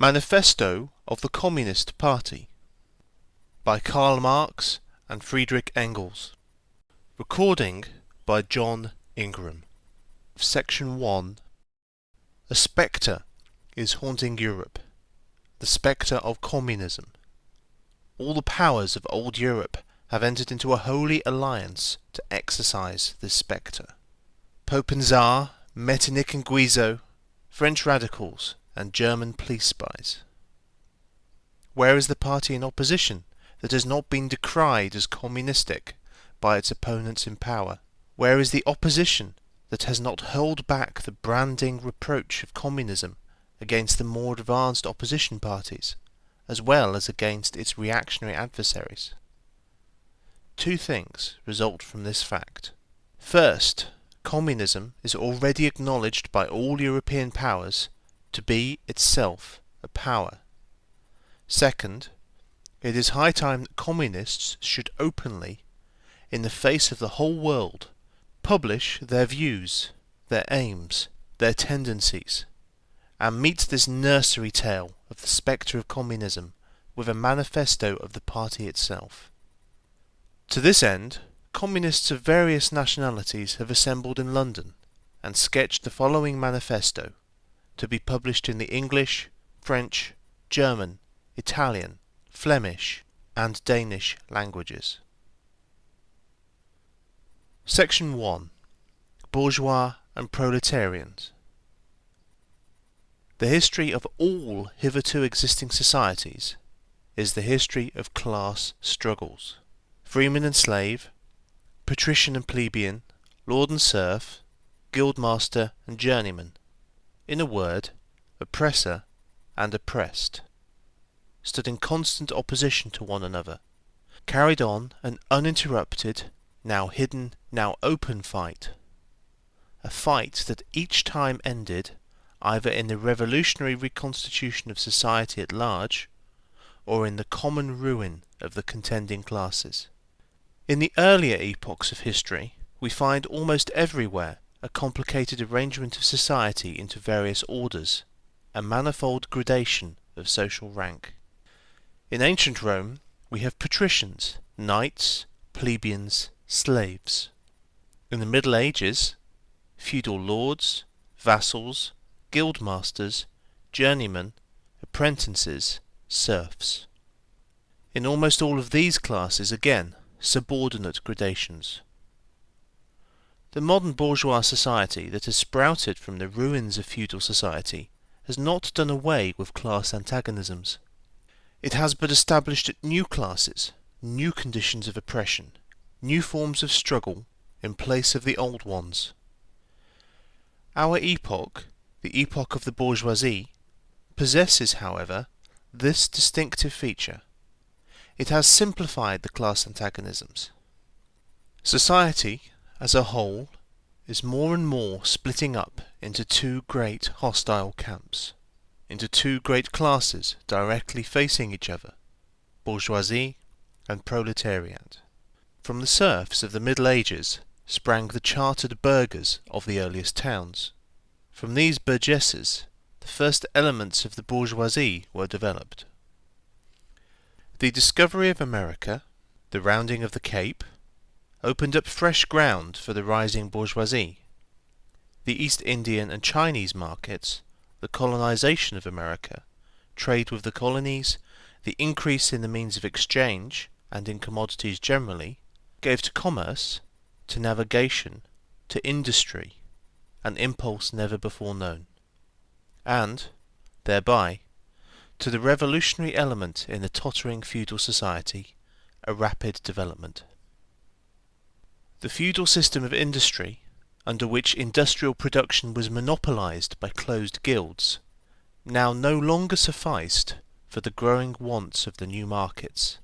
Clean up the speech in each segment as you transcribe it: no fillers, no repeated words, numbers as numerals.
Manifesto of the Communist Party by Karl Marx and Friedrich Engels. Recording by John Ingram. Section 1. A spectre is haunting Europe, the spectre of communism. All the powers of old Europe have entered into a holy alliance to exorcise this spectre. Pope and Tsar, Metternich and Guizot, French radicals, and German police spies. Where is the party in opposition that has not been decried as communistic by its opponents in power? Where is the opposition that has not hurled back the branding reproach of communism against the more advanced opposition parties, as well as against its reactionary adversaries? Two things result from this fact. First, communism is already acknowledged by all European powers to be itself a power. Second, it is high time that communists should openly, in the face of the whole world, publish their views, their aims, their tendencies, and meet this nursery tale of the spectre of communism with a manifesto of the party itself. To this end, communists of various nationalities have assembled in London and sketched the following manifesto, to be published in the English, French, German, Italian, Flemish, and Danish languages. Section 1. Bourgeois and Proletarians. The history of all hitherto existing societies is the history of class struggles. Freeman and slave, patrician and plebeian, lord and serf, guildmaster and journeyman. In a word, oppressor and oppressed, stood in constant opposition to one another, carried on an uninterrupted, now hidden, now open fight, a fight that each time ended either in the revolutionary reconstitution of society at large, or in the common ruin of the contending classes. In the earlier epochs of history, we find almost everywhere a complicated arrangement of society into various orders, a manifold gradation of social rank. In ancient Rome, we have patricians, knights, plebeians, slaves. In the Middle Ages, feudal lords, vassals, guildmasters, journeymen, apprentices, serfs. In almost all of these classes, again, subordinate gradations. The modern bourgeois society that has sprouted from the ruins of feudal society has not done away with class antagonisms. It has but established new classes, new conditions of oppression, new forms of struggle in place of the old ones. Our epoch, the epoch of the bourgeoisie, possesses, however, this distinctive feature. It has simplified the class antagonisms. Society, as a whole, is more and more splitting up into two great hostile camps, into two great classes directly facing each other, bourgeoisie and proletariat. From the serfs of the Middle Ages sprang the chartered burghers of the earliest towns. From these burgesses, the first elements of the bourgeoisie were developed. The discovery of America, the rounding of the Cape, opened up fresh ground for the rising bourgeoisie. The East Indian and Chinese markets, the colonization of America, trade with the colonies, the increase in the means of exchange, and in commodities generally, gave to commerce, to navigation, to industry, an impulse never before known, and, thereby, to the revolutionary element in the tottering feudal society, a rapid development. The feudal system of industry, under which industrial production was monopolized by closed guilds, now no longer sufficed for the growing wants of the new markets.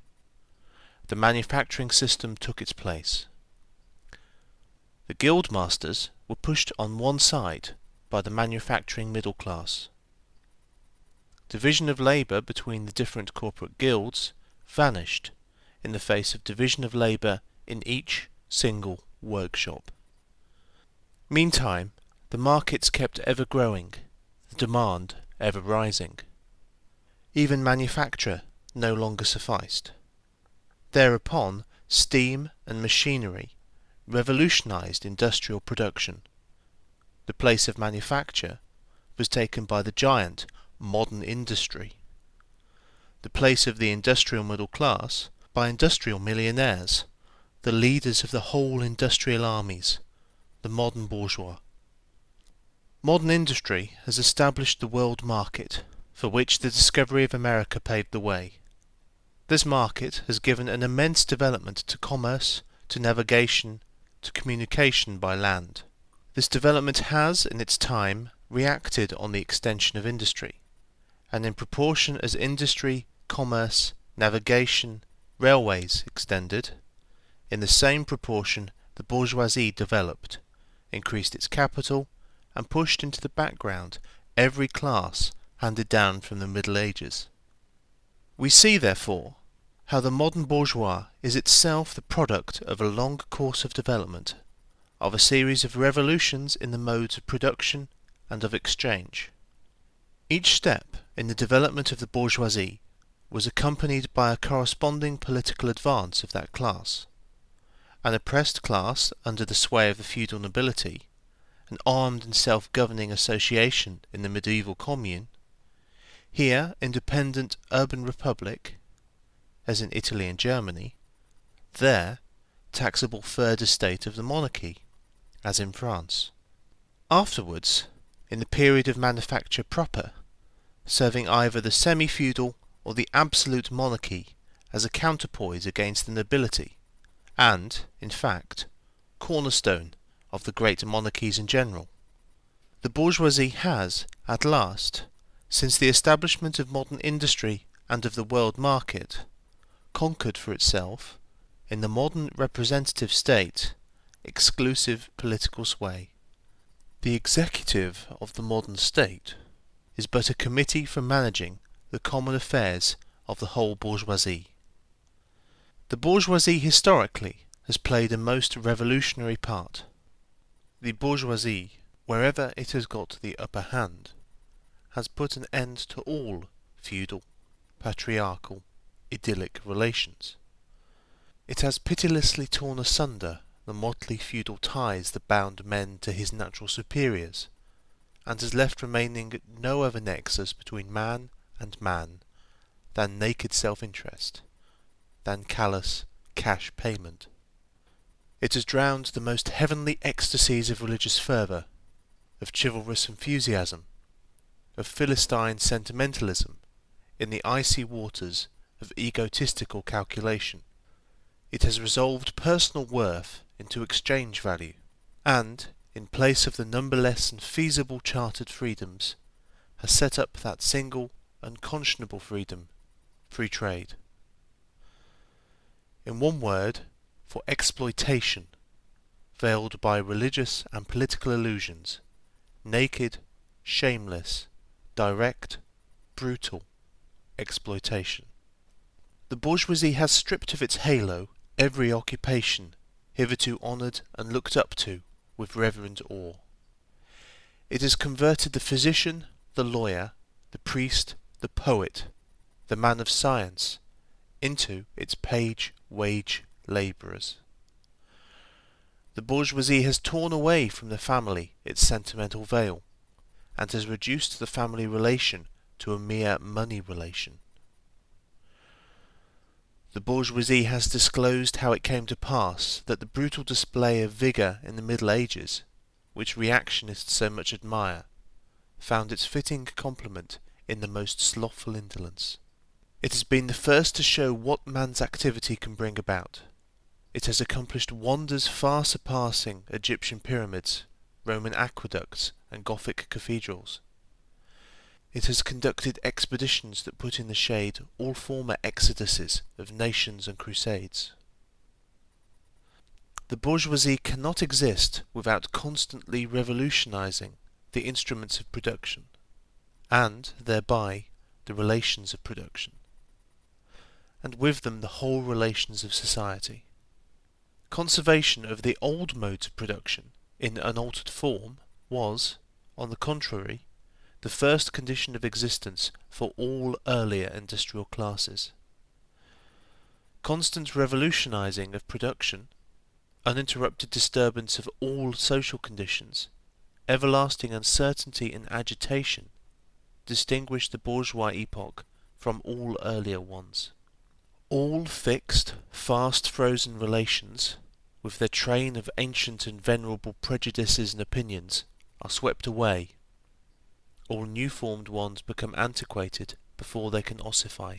The manufacturing system took its place. The guild masters were pushed on one side by the manufacturing middle class. Division of labour between the different corporate guilds vanished in the face of division of labour in each single workshop. Meantime, the markets kept ever growing, the demand ever rising. Even manufacture no longer sufficed. Thereupon, steam and machinery revolutionized industrial production. The place of manufacture was taken by the giant modern industry. The place of the industrial middle class by industrial millionaires, the leaders of the whole industrial armies, the modern bourgeois. Modern industry has established the world market, for which the discovery of America paved the way. This market has given an immense development to commerce, to navigation, to communication by land. This development has, in its time, reacted on the extension of industry, and in proportion as industry, commerce, navigation, railways extended, in the same proportion the bourgeoisie developed, increased its capital, and pushed into the background every class handed down from the Middle Ages. We see, therefore, how the modern bourgeois is itself the product of a long course of development, of a series of revolutions in the modes of production and of exchange. Each step in the development of the bourgeoisie was accompanied by a corresponding political advance of that class. An oppressed class under the sway of the feudal nobility, an armed and self-governing association in the medieval commune, here independent urban republic, as in Italy and Germany, there taxable third estate of the monarchy, as in France. Afterwards, in the period of manufacture proper, serving either the semi-feudal or the absolute monarchy as a counterpoise against the nobility, and, in fact, cornerstone of the great monarchies in general. The bourgeoisie has, at last, since the establishment of modern industry and of the world market, conquered for itself, in the modern representative state, exclusive political sway. The executive of the modern state is but a committee for managing the common affairs of the whole bourgeoisie. The bourgeoisie historically has played a most revolutionary part. The bourgeoisie, wherever it has got the upper hand, has put an end to all feudal, patriarchal, idyllic relations. It has pitilessly torn asunder the motley feudal ties that bound men to his natural superiors, and has left remaining no other nexus between man and man than naked self-interest, than callous cash payment. It has drowned the most heavenly ecstasies of religious fervour, of chivalrous enthusiasm, of Philistine sentimentalism in the icy waters of egotistical calculation. It has resolved personal worth into exchange value, and, in place of the numberless and feasible chartered freedoms, has set up that single, unconscionable freedom, free trade. In one word, for exploitation, veiled by religious and political illusions, naked, shameless, direct, brutal exploitation. The bourgeoisie has stripped of its halo every occupation hitherto honoured and looked up to with reverent awe. It has converted the physician, the lawyer, the priest, the poet, the man of science, into its page-wage labourers. The bourgeoisie has torn away from the family its sentimental veil, and has reduced the family relation to a mere money relation. The bourgeoisie has disclosed how it came to pass that the brutal display of vigour in the Middle Ages, which reactionists so much admire, found its fitting complement in the most slothful indolence. It has been the first to show what man's activity can bring about. It has accomplished wonders far surpassing Egyptian pyramids, Roman aqueducts, and Gothic cathedrals. It has conducted expeditions that put in the shade all former exoduses of nations and crusades. The bourgeoisie cannot exist without constantly revolutionizing the instruments of production, and thereby the relations of production, and with them the whole relations of society. Conservation of the old modes of production in unaltered form was, on the contrary, the first condition of existence for all earlier industrial classes. Constant revolutionizing of production, uninterrupted disturbance of all social conditions, everlasting uncertainty and agitation distinguish the bourgeois epoch from all earlier ones. All fixed, fast-frozen relations, with their train of ancient and venerable prejudices and opinions, are swept away. All new-formed ones become antiquated before they can ossify.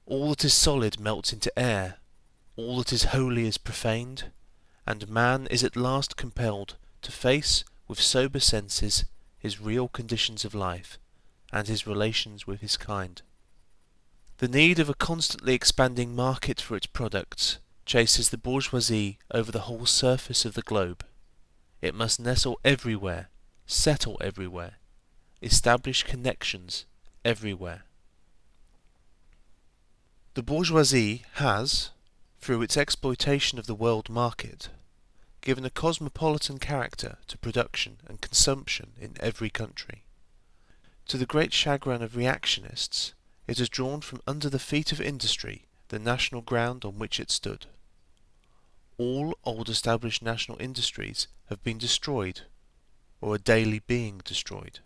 All that is solid melts into air, all that is holy is profaned, and man is at last compelled to face with sober senses his real conditions of life and his relations with his kind. The need of a constantly expanding market for its products chases the bourgeoisie over the whole surface of the globe. It must nestle everywhere, settle everywhere, establish connections everywhere. The bourgeoisie has, through its exploitation of the world market, given a cosmopolitan character to production and consumption in every country. To the great chagrin of reactionists, it has drawn from under the feet of industry the national ground on which it stood. All old established national industries have been destroyed, or are daily being destroyed.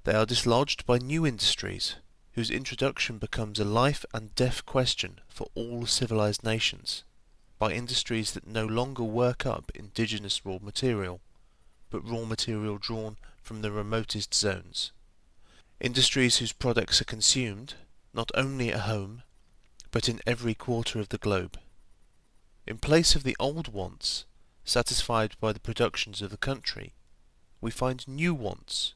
They are dislodged by new industries, whose introduction becomes a life and death question for all civilized nations, by industries that no longer work up indigenous raw material, but raw material drawn from the remotest zones. Industries whose products are consumed, not only at home, but in every quarter of the globe. In place of the old wants, satisfied by the productions of the country, we find new wants,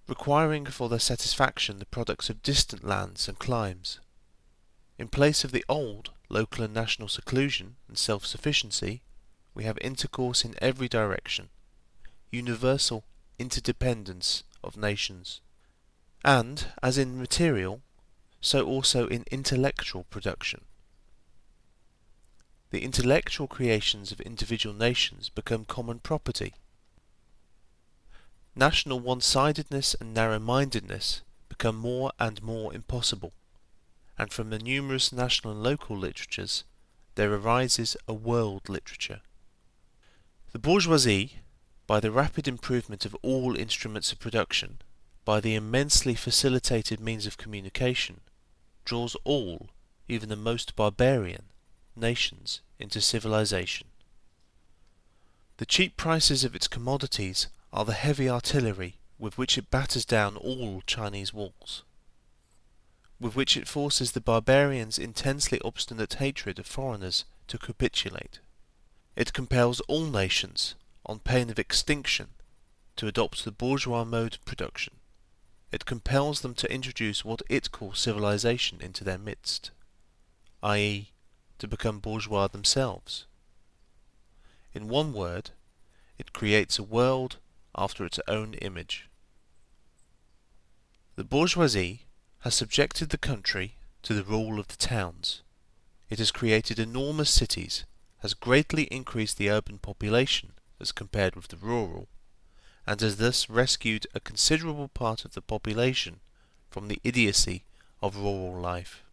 requiring for their satisfaction the products of distant lands and climes. In place of the old local and national seclusion and self-sufficiency, we have intercourse in every direction, universal interdependence of nations. And, as in material, so also in intellectual production. The intellectual creations of individual nations become common property. National one-sidedness and narrow-mindedness become more and more impossible, and from the numerous national and local literatures there arises a world literature. The bourgeoisie, by the rapid improvement of all instruments of production, by the immensely facilitated means of communication, draws all, even the most barbarian, nations into civilization. The cheap prices of its commodities are the heavy artillery with which it batters down all Chinese walls, with which it forces the barbarians' intensely obstinate hatred of foreigners to capitulate. It compels all nations, on pain of extinction, to adopt the bourgeois mode of production. It compels them to introduce what it calls civilization into their midst, i.e., to become bourgeois themselves. In one word, it creates a world after its own image. The bourgeoisie has subjected the country to the rule of the towns. It has created enormous cities, has greatly increased the urban population as compared with the rural, and has thus rescued a considerable part of the population from the idiocy of rural life.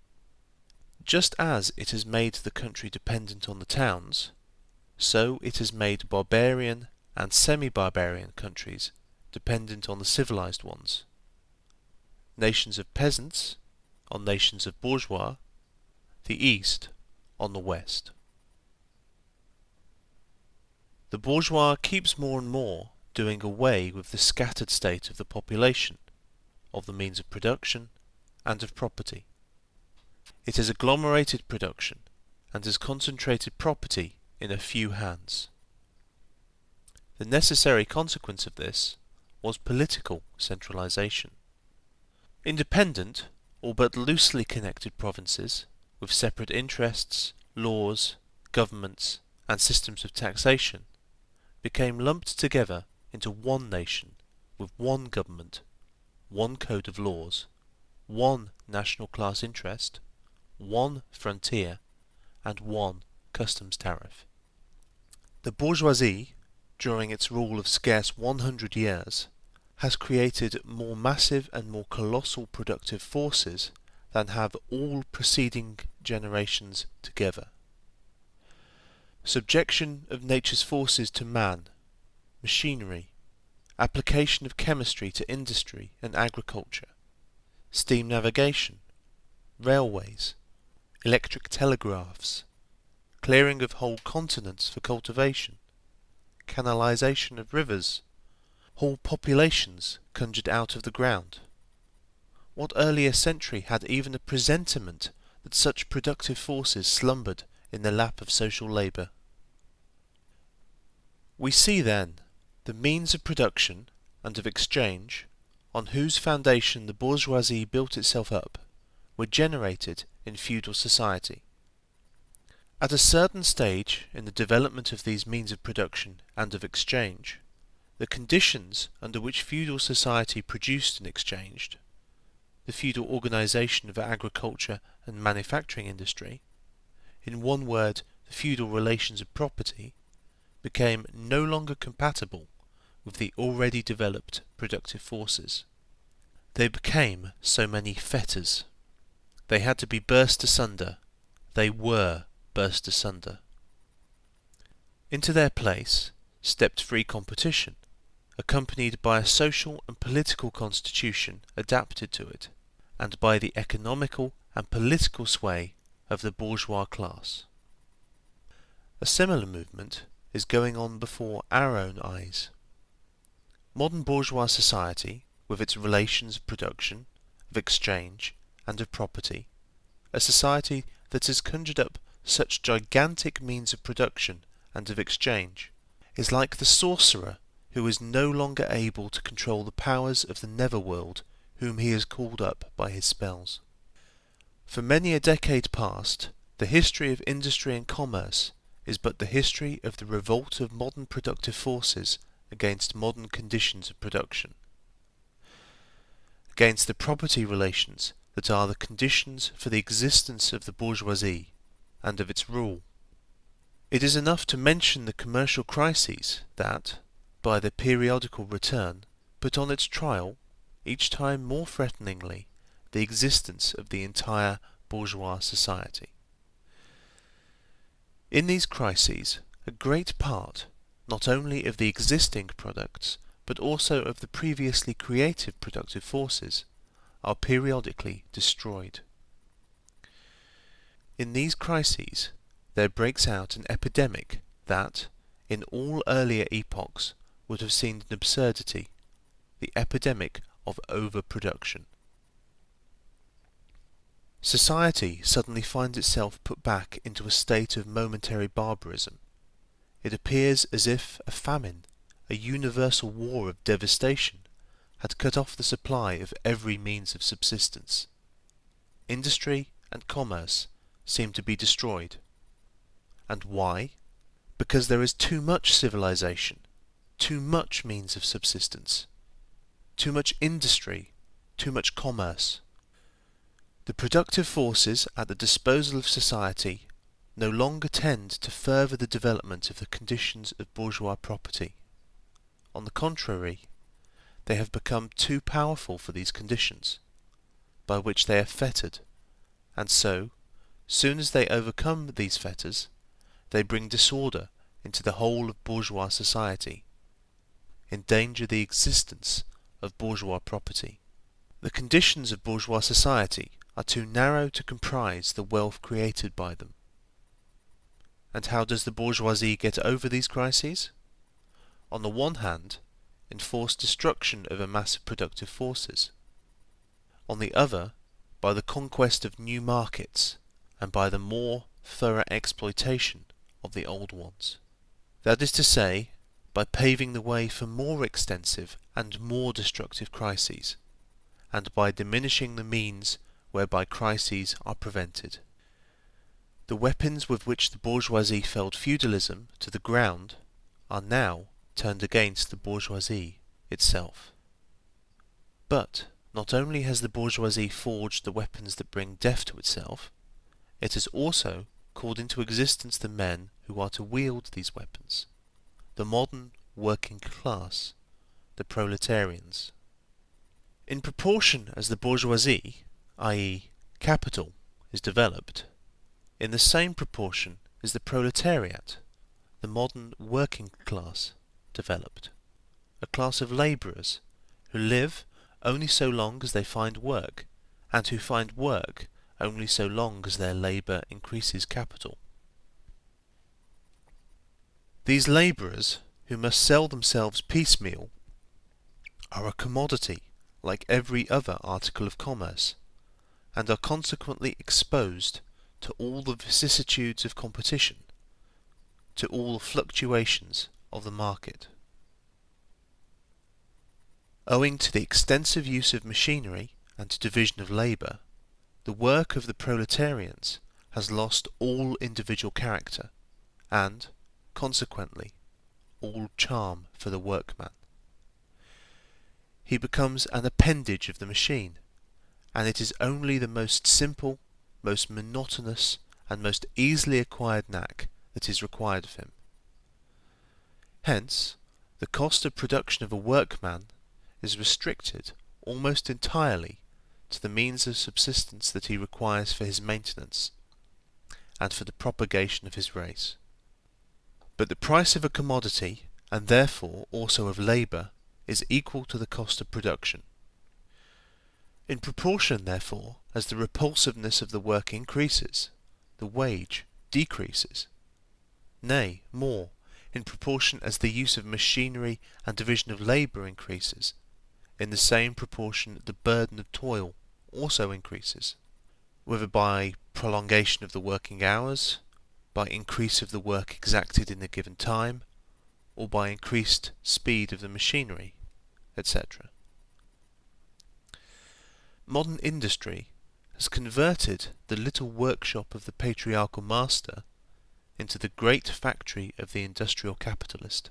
Just as it has made the country dependent on the towns, so it has made barbarian and semi-barbarian countries dependent on the civilized ones. Nations of peasants on nations of bourgeois, the East on the West. The bourgeois keeps more and more doing away with the scattered state of the population, of the means of production, and of property. It has agglomerated production, and has concentrated property in a few hands. The necessary consequence of this was political centralization. Independent, or but loosely connected provinces, with separate interests, laws, governments, and systems of taxation, became lumped together into one nation with one government, one code of laws, one national class interest, one frontier, and one customs tariff. The bourgeoisie, during its rule of scarce 100 years, has created more massive and more colossal productive forces than have all preceding generations together. Subjection of nature's forces to man, machinery, application of chemistry to industry and agriculture, steam navigation, railways, electric telegraphs, clearing of whole continents for cultivation, canalization of rivers, whole populations conjured out of the ground. What earlier century had even a presentiment that such productive forces slumbered in the lap of social labour? We see then the means of production and of exchange, on whose foundation the bourgeoisie built itself up, were generated in feudal society. At a certain stage in the development of these means of production and of exchange, the conditions under which feudal society produced and exchanged, the feudal organisation of agriculture and manufacturing industry, in one word, the feudal relations of property, became no longer compatible with the already developed productive forces. They became so many fetters. They had to be burst asunder. They were burst asunder. Into their place stepped free competition, accompanied by a social and political constitution adapted to it, and by the economical and political sway of the bourgeois class. A similar movement is going on before our own eyes. Modern bourgeois society, with its relations of production, of exchange, and of property, a society that has conjured up such gigantic means of production and of exchange, is like the sorcerer who is no longer able to control the powers of the netherworld whom he has called up by his spells. For many a decade past, the history of industry and commerce is but the history of the revolt of modern productive forces against modern conditions of production, against the property relations that are the conditions for the existence of the bourgeoisie and of its rule. It is enough to mention the commercial crises that, by their periodical return, put on its trial, each time more threateningly, the existence of the entire bourgeois society. In these crises, a great part, not only of the existing products, but also of the previously creative productive forces, are periodically destroyed. In these crises, there breaks out an epidemic that, in all earlier epochs, would have seemed an absurdity, the epidemic of overproduction. Society suddenly finds itself put back into a state of momentary barbarism. It appears as if a famine, a universal war of devastation, had cut off the supply of every means of subsistence. Industry and commerce seem to be destroyed. And why? Because there is too much civilization, too much means of subsistence, too much industry, too much commerce. The productive forces at the disposal of society no longer tend to further the development of the conditions of bourgeois property. On the contrary, they have become too powerful for these conditions, by which they are fettered, and so, soon as they overcome these fetters, they bring disorder into the whole of bourgeois society, endanger the existence of bourgeois property. The conditions of bourgeois society are too narrow to comprise the wealth created by them. And how does the bourgeoisie get over these crises? On the one hand, enforced destruction of a mass of productive forces. On the other, by the conquest of new markets, and by the more thorough exploitation of the old ones. That is to say, by paving the way for more extensive and more destructive crises, and by diminishing the means whereby crises are prevented. The weapons with which the bourgeoisie felled feudalism to the ground are now turned against the bourgeoisie itself. But not only has the bourgeoisie forged the weapons that bring death to itself, it has also called into existence the men who are to wield these weapons, the modern working class, the proletarians. In proportion as the bourgeoisie, i.e. capital, is developed, in the same proportion is the proletariat, the modern working class, developed, a class of labourers who live only so long as they find work, and who find work only so long as their labour increases capital. These labourers, who must sell themselves piecemeal, are a commodity like every other article of commerce, and are consequently exposed to all the vicissitudes of competition, to all the fluctuations of the market. Owing to the extensive use of machinery and division of labour, the work of the proletarians has lost all individual character, and, consequently, all charm for the workman. He becomes an appendage of the machine, and it is only the most simple, most monotonous, and most easily acquired knack that is required of him. Hence, the cost of production of a workman is restricted almost entirely to the means of subsistence that he requires for his maintenance, and for the propagation of his race. But the price of a commodity, and therefore also of labour, is equal to the cost of production. In proportion, therefore, as the repulsiveness of the work increases, the wage decreases. Nay, more, in proportion as the use of machinery and division of labour increases, in the same proportion the burden of toil also increases, whether by prolongation of the working hours, by increase of the work exacted in a given time, or by increased speed of the machinery, etc. Modern industry has converted the little workshop of the patriarchal master into the great factory of the industrial capitalist.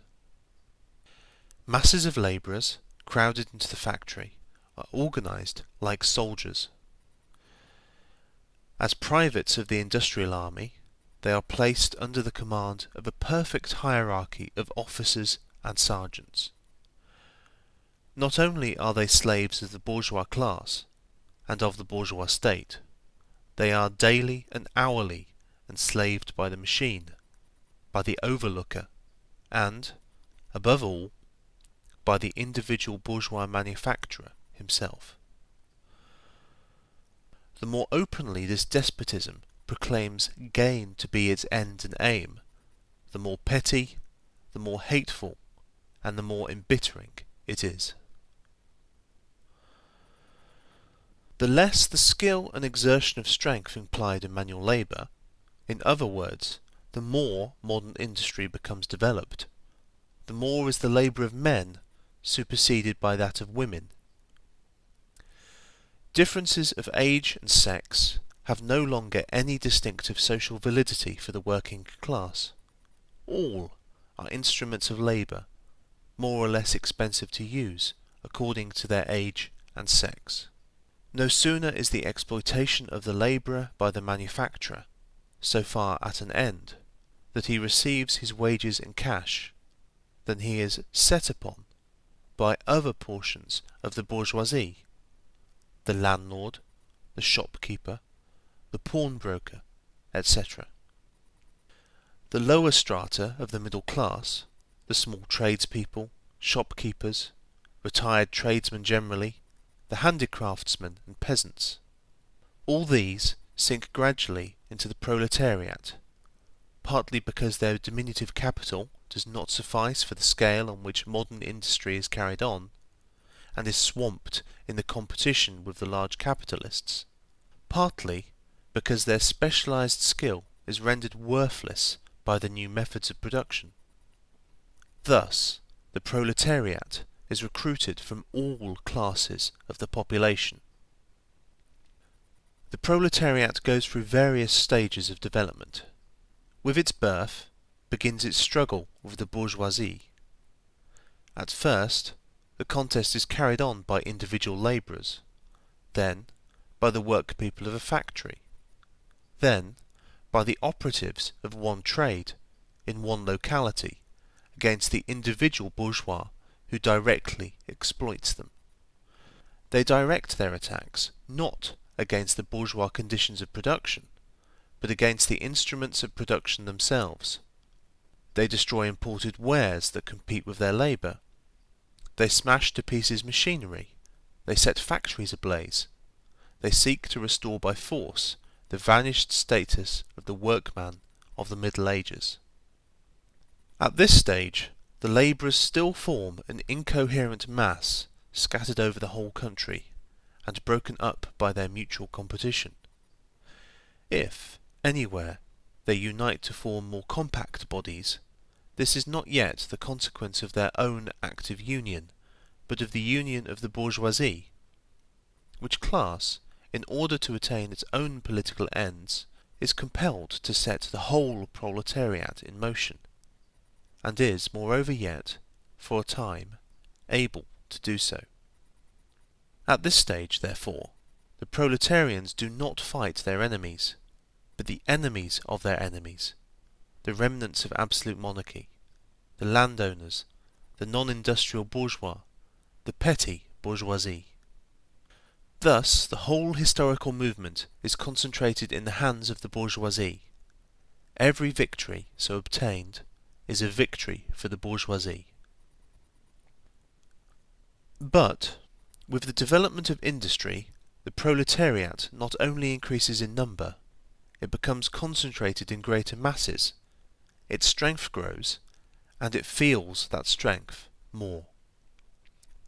Masses of labourers crowded into the factory are organised like soldiers. As privates of the industrial army, they are placed under the command of a perfect hierarchy of officers and sergeants. Not only are they slaves of the bourgeois class and of the bourgeois state, they are daily and hourly enslaved by the machine, by the overlooker, and, above all, by the individual bourgeois manufacturer himself. The more openly this despotism proclaims gain to be its end and aim, the more petty, the more hateful, and the more embittering it is. The less the skill and exertion of strength implied in manual labour, in other words, the more modern industry becomes developed, the more is the labour of men superseded by that of women. Differences of age and sex have no longer any distinctive social validity for the working class. All are instruments of labour, more or less expensive to use according to their age and sex. No sooner is the exploitation of the labourer by the manufacturer so far at an end that he receives his wages in cash, than he is set upon by other portions of the bourgeoisie, the landlord, the shopkeeper, the pawnbroker, etc. The lower strata of the middle class, the small tradespeople, shopkeepers, retired tradesmen generally, the handicraftsmen and peasants, all these sink gradually into the proletariat, partly because their diminutive capital does not suffice for the scale on which modern industry is carried on, and is swamped in the competition with the large capitalists, partly because their specialized skill is rendered worthless by the new methods of production. Thus, the proletariat is recruited from all classes of the population. The proletariat goes through various stages of development. With its birth begins its struggle with the bourgeoisie. At first, the contest is carried on by individual labourers, then by the workpeople of a factory, then by the operatives of one trade in one locality against the individual bourgeois who directly exploits them. They direct their attacks not against the bourgeois conditions of production, but against the instruments of production themselves. They destroy imported wares that compete with their labour. They smash to pieces machinery. They set factories ablaze. They seek to restore by force the vanished status of the workman of the Middle Ages. At this stage, the labourers still form an incoherent mass scattered over the whole country, and broken up by their mutual competition. If, anywhere, they unite to form more compact bodies, this is not yet the consequence of their own active union, but of the union of the bourgeoisie, which class, in order to attain its own political ends, is compelled to set the whole proletariat in motion, and is, moreover yet, for a time, able to do so. At this stage, therefore, the proletarians do not fight their enemies, but the enemies of their enemies, the remnants of absolute monarchy, the landowners, the non-industrial bourgeois, the petty bourgeoisie. Thus, the whole historical movement is concentrated in the hands of the bourgeoisie. Every victory so obtained is a victory for the bourgeoisie. But, with the development of industry, the proletariat not only increases in number, it becomes concentrated in greater masses, its strength grows, and it feels that strength more.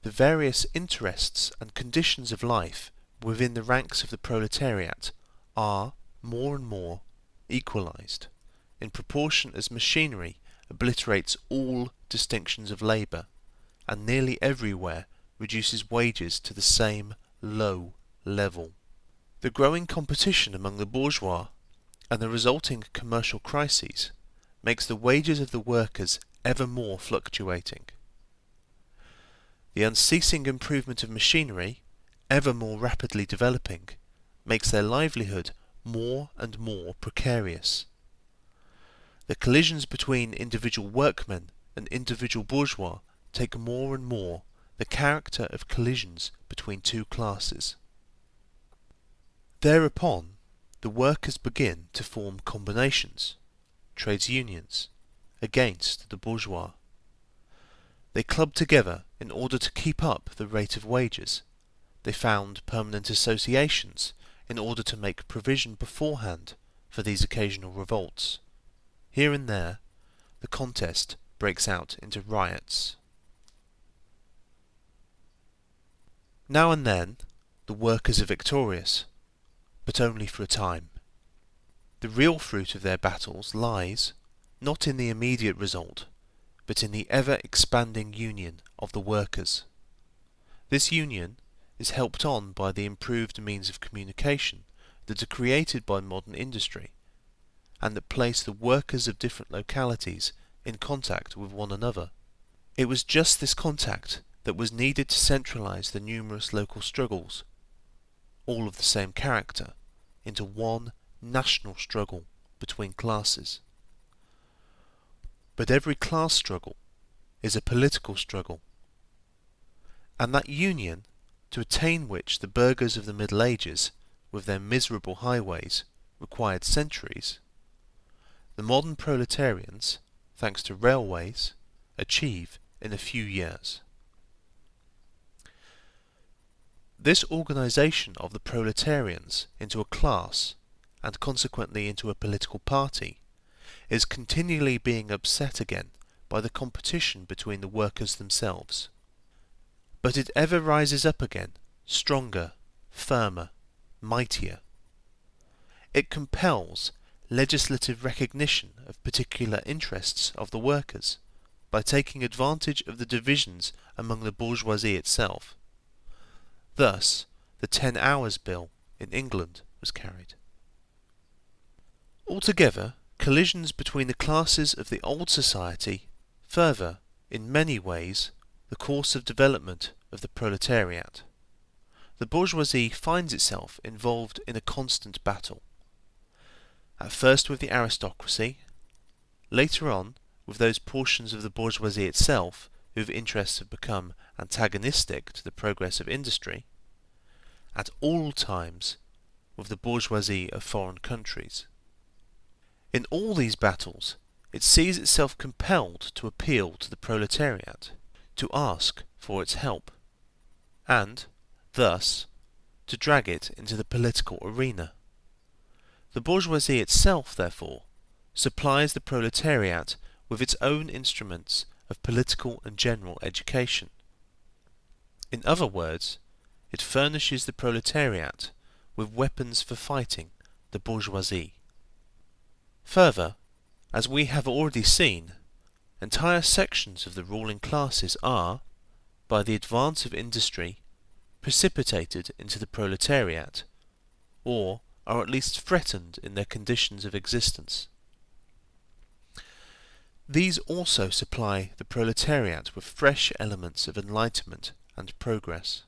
The various interests and conditions of life within the ranks of the proletariat are, more and more, equalized, in proportion as machinery obliterates all distinctions of labour, and nearly everywhere reduces wages to the same low level. The growing competition among the bourgeois and the resulting commercial crises makes the wages of the workers ever more fluctuating. The unceasing improvement of machinery, ever more rapidly developing, makes their livelihood more and more precarious. The collisions between individual workmen and individual bourgeois take more and more the character of collisions between two classes. Thereupon, the workers begin to form combinations, trades unions, against the bourgeois. They club together in order to keep up the rate of wages. They found permanent associations in order to make provision beforehand for these occasional revolts. Here and there, the contest breaks out into riots. Now and then, the workers are victorious, but only for a time. The real fruit of their battles lies, not in the immediate result, but in the ever-expanding union of the workers. This union is helped on by the improved means of communication that are created by modern industry, and that place the workers of different localities in contact with one another. It was just this contact that was needed to centralize the numerous local struggles, all of the same character, into one national struggle between classes. But every class struggle is a political struggle, and that union, to attain which the burghers of the Middle Ages, with their miserable highways, required centuries, the modern proletarians, thanks to railways, achieve in a few years. This organisation of the proletarians into a class, and consequently into a political party, is continually being upset again by the competition between the workers themselves. But it ever rises up again, stronger, firmer, mightier. It compels legislative recognition of particular interests of the workers by taking advantage of the divisions among the bourgeoisie itself. Thus, the 10 Hours Bill in England was carried. Altogether, collisions between the classes of the old society further, in many ways, the course of development of the proletariat. The bourgeoisie finds itself involved in a constant battle. At first with the aristocracy, later on with those portions of the bourgeoisie itself whose interests have become antagonistic to the progress of industry, at all times with the bourgeoisie of foreign countries. In all these battles, it sees itself compelled to appeal to the proletariat, to ask for its help, and, thus, to drag it into the political arena. The bourgeoisie itself, therefore, supplies the proletariat with its own instruments of political and general education. In other words, it furnishes the proletariat with weapons for fighting the bourgeoisie. Further, as we have already seen, entire sections of the ruling classes are, by the advance of industry, precipitated into the proletariat, or are at least threatened in their conditions of existence. These also supply the proletariat with fresh elements of enlightenment and progress.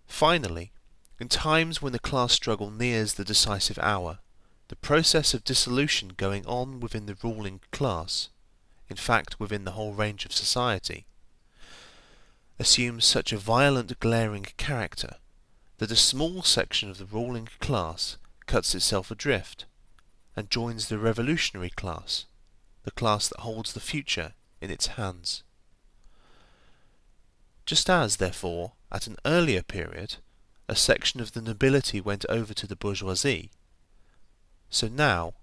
Finally, in times when the class struggle nears the decisive hour, the process of dissolution going on within the ruling class, in fact within the whole range of society, assumes such a violent glaring character that a small section of the ruling class cuts itself adrift and joins the revolutionary class, the class that holds the future in its hands. Just as, therefore, at an earlier period, a section of the nobility went over to the bourgeoisie, so now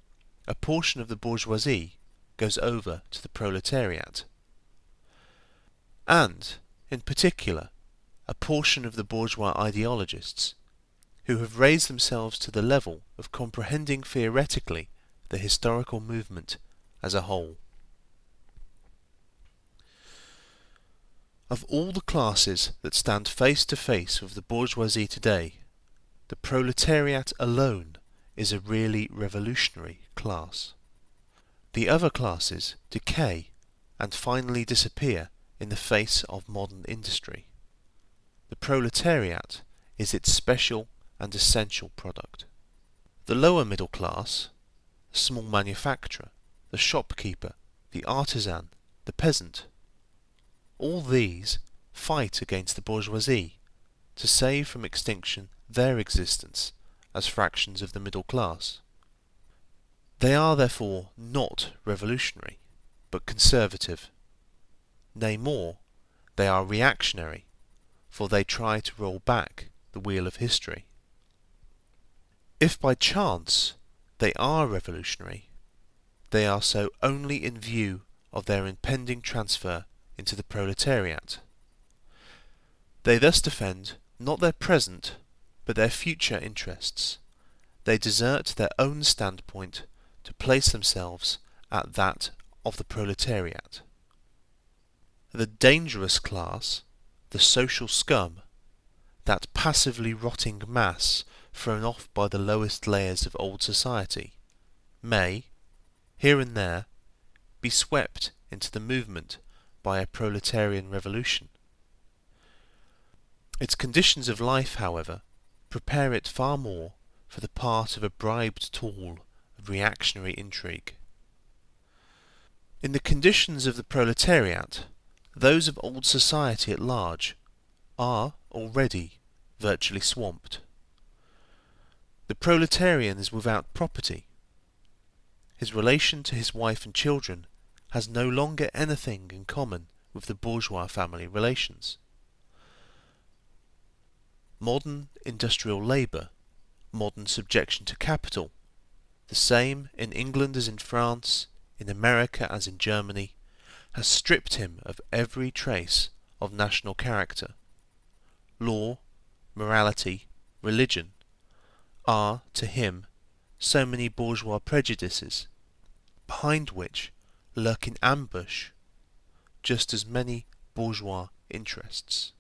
a portion of the bourgeoisie goes over to the proletariat. And, in particular, a portion of the bourgeois ideologists, who have raised themselves to the level of comprehending theoretically the historical movement as a whole. Of all the classes that stand face to face with the bourgeoisie today, the proletariat alone is a really revolutionary class. The other classes decay and finally disappear in the face of modern industry. The proletariat is its special and essential product. The lower middle class, the small manufacturer, the shopkeeper, the artisan, the peasant, all these fight against the bourgeoisie to save from extinction their existence as fractions of the middle class. They are therefore not revolutionary, but conservative. Nay more, they are reactionary, for they try to roll back the wheel of history. If by chance they are revolutionary, they are so only in view of their impending transfer into the proletariat. They thus defend not their present, but their future interests. They desert their own standpoint to place themselves at that of the proletariat. The dangerous class, the social scum, that passively rotting mass thrown off by the lowest layers of old society, may, here and there, be swept into the movement by a proletarian revolution. Its conditions of life, however, prepare it far more for the part of a bribed tool of reactionary intrigue. In the conditions of the proletariat, those of old society at large are already virtually swamped. The proletarian is without property. His relation to his wife and children has no longer anything in common with the bourgeois family relations. Modern industrial labour, modern subjection to capital, the same in England as in France, in America as in Germany, has stripped him of every trace of national character. Law, morality, religion are, to him, so many bourgeois prejudices, behind which lurk in ambush just as many bourgeois interests.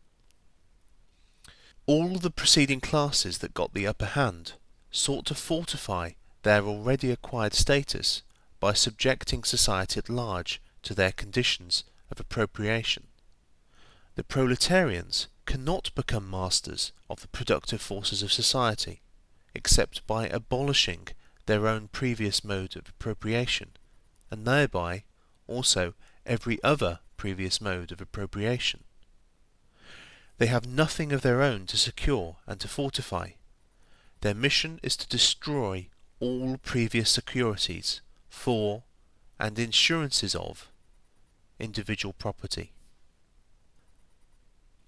All the preceding classes that got the upper hand sought to fortify their already acquired status by subjecting society at large to their conditions of appropriation. The proletarians cannot become masters of the productive forces of society, except by abolishing their own previous mode of appropriation, and thereby also every other previous mode of appropriation. They have nothing of their own to secure and to fortify. Their mission is to destroy all previous securities for, and insurances of, individual property.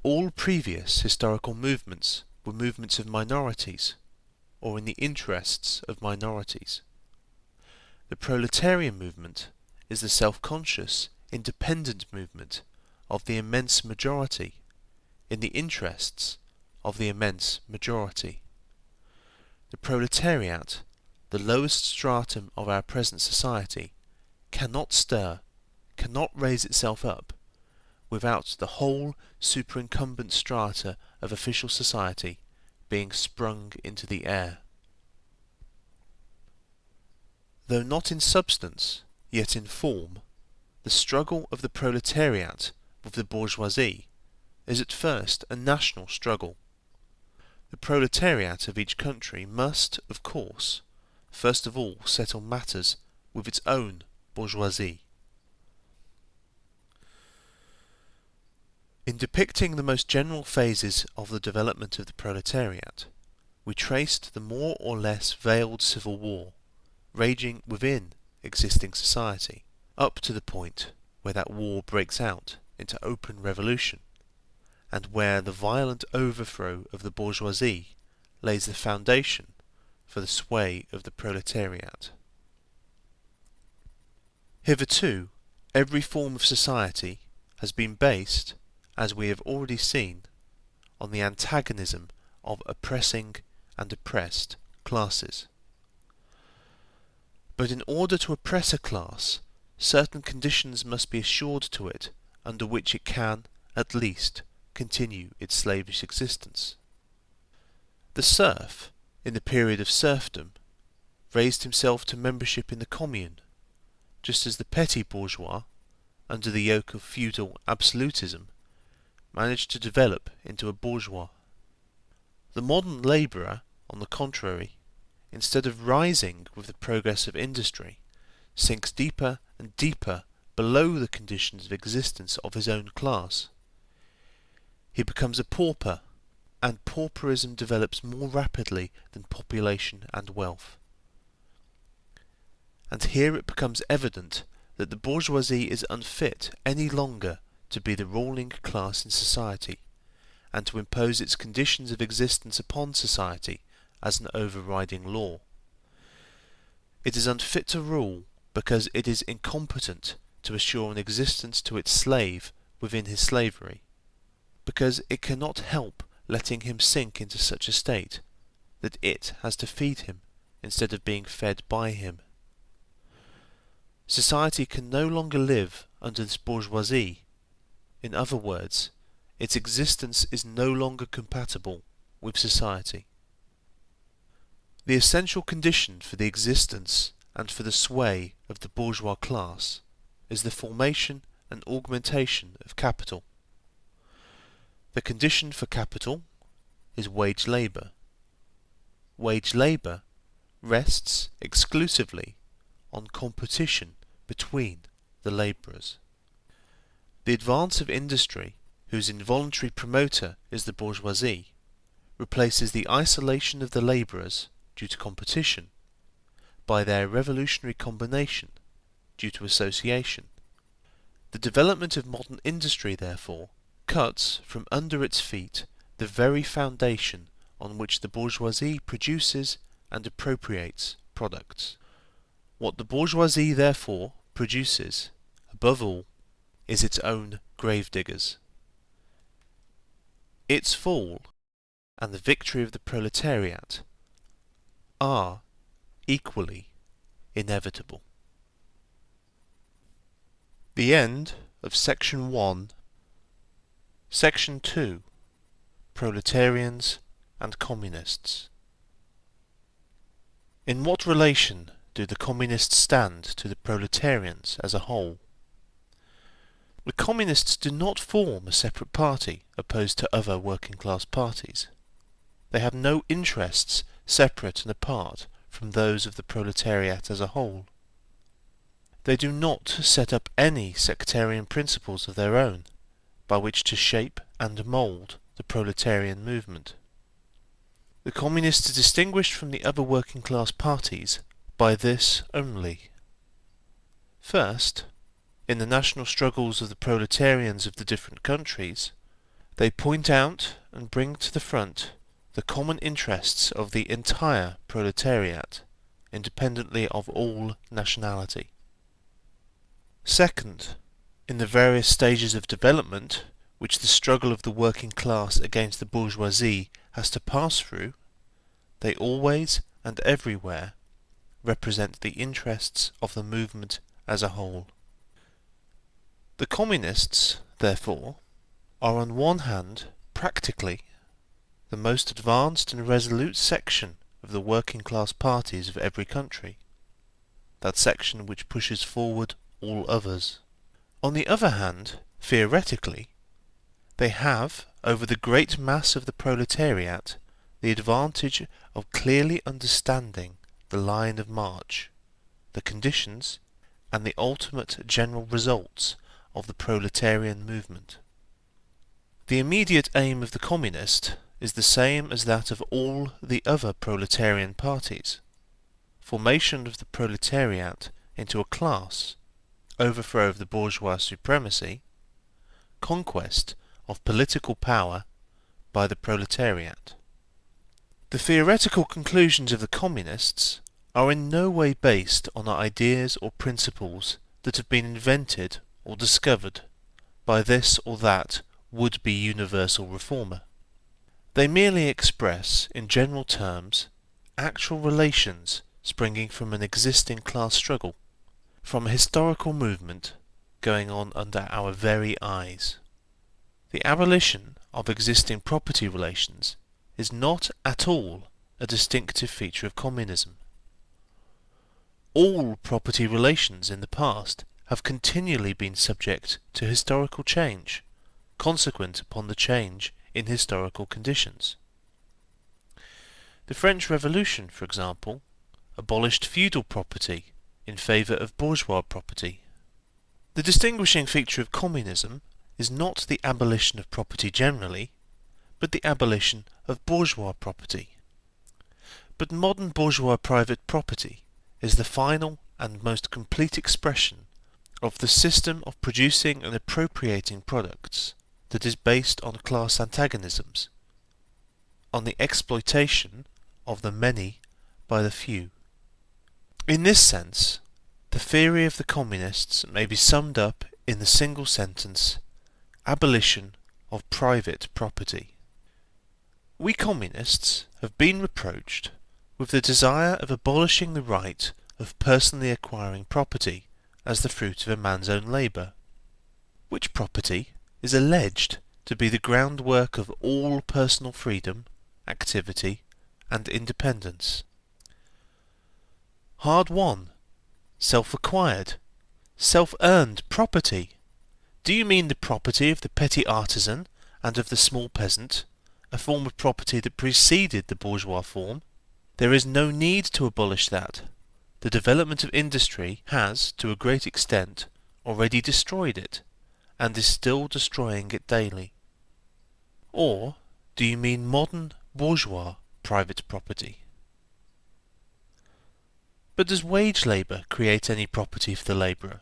All previous historical movements were movements of minorities, or in the interests of minorities. The proletarian movement is the self-conscious, independent movement of the immense majority, in the interests of the immense majority. The proletariat, the lowest stratum of our present society, cannot stir, cannot raise itself up, without the whole superincumbent strata of official society being sprung into the air. Though not in substance, yet in form, the struggle of the proletariat with the bourgeoisie is at first a national struggle. The proletariat of each country must, of course, first of all settle matters with its own bourgeoisie. In depicting the most general phases of the development of the proletariat, we traced the more or less veiled civil war raging within existing society, up to the point where that war breaks out into open revolution, and where the violent overthrow of the bourgeoisie lays the foundation for the sway of the proletariat. Hitherto, every form of society has been based, as we have already seen, on the antagonism of oppressing and oppressed classes. But in order to oppress a class, certain conditions must be assured to it under which it can, at least, continue its slavish existence. The serf, in the period of serfdom, raised himself to membership in the commune, just as the petty bourgeois, under the yoke of feudal absolutism, managed to develop into a bourgeois. The modern labourer, on the contrary, instead of rising with the progress of industry, sinks deeper and deeper below the conditions of existence of his own class. He becomes a pauper, and pauperism develops more rapidly than population and wealth. And here it becomes evident that the bourgeoisie is unfit any longer to be the ruling class in society, and to impose its conditions of existence upon society as an overriding law. It is unfit to rule because it is incompetent to assure an existence to its slave within his slavery, because it cannot help letting him sink into such a state that it has to feed him instead of being fed by him. Society can no longer live under this bourgeoisie. In other words, its existence is no longer compatible with society. The essential condition for the existence and for the sway of the bourgeois class is the formation and augmentation of capital. The condition for capital is wage labour. Wage labour rests exclusively on competition between the labourers. The advance of industry, whose involuntary promoter is the bourgeoisie, replaces the isolation of the labourers due to competition by their revolutionary combination due to association. The development of modern industry, therefore, cuts from under its feet the very foundation on which the bourgeoisie produces and appropriates products. What the bourgeoisie, therefore, produces, above all, is its own gravediggers. Its fall and the victory of the proletariat are equally inevitable. The end of Section 1. Section 2. Proletarians and Communists. In what relation do the Communists stand to the proletarians as a whole? The Communists do not form a separate party opposed to other working class parties. They have no interests separate and apart from those of the proletariat as a whole. They do not set up any sectarian principles of their own by which to shape and mould the proletarian movement. The Communists are distinguished from the other working class parties by this only. First, in the national struggles of the proletarians of the different countries, they point out and bring to the front the common interests of the entire proletariat, independently of all nationality. Second, in the various stages of development which the struggle of the working class against the bourgeoisie has to pass through, they always and everywhere represent the interests of the movement as a whole. The Communists, therefore, are on one hand practically the most advanced and resolute section of the working class parties of every country, that section which pushes forward all others. On the other hand, theoretically, they have, over the great mass of the proletariat, the advantage of clearly understanding the line of march, the conditions, and the ultimate general results of the proletarian movement. The immediate aim of the Communist is the same as that of all the other proletarian parties: formation of the proletariat into a class, overthrow of the bourgeois supremacy, conquest of political power by the proletariat. The theoretical conclusions of the Communists are in no way based on ideas or principles that have been invented or discovered by this or that would-be universal reformer. They merely express, in general terms, actual relations springing from an existing class struggle, from a historical movement going on under our very eyes. The abolition of existing property relations is not at all a distinctive feature of communism. All property relations in the past have continually been subject to historical change, consequent upon the change in historical conditions. The French Revolution, for example, abolished feudal property in favour of bourgeois property. The distinguishing feature of communism is not the abolition of property generally, but the abolition of bourgeois property. But modern bourgeois private property is the final and most complete expression of the system of producing and appropriating products that is based on class antagonisms, on the exploitation of the many by the few. In this sense, the theory of the Communists may be summed up in the single sentence: abolition of private property. We Communists have been reproached with the desire of abolishing the right of personally acquiring property as the fruit of a man's own labour, which property is alleged to be the groundwork of all personal freedom, activity, and independence. Hard-won, self-acquired, self-earned property. Do you mean the property of the petty artisan and of the small peasant, a form of property that preceded the bourgeois form? There is no need to abolish that. The development of industry has, to a great extent, already destroyed it, and is still destroying it daily. Or do you mean modern bourgeois private property? But does wage labour create any property for the labourer?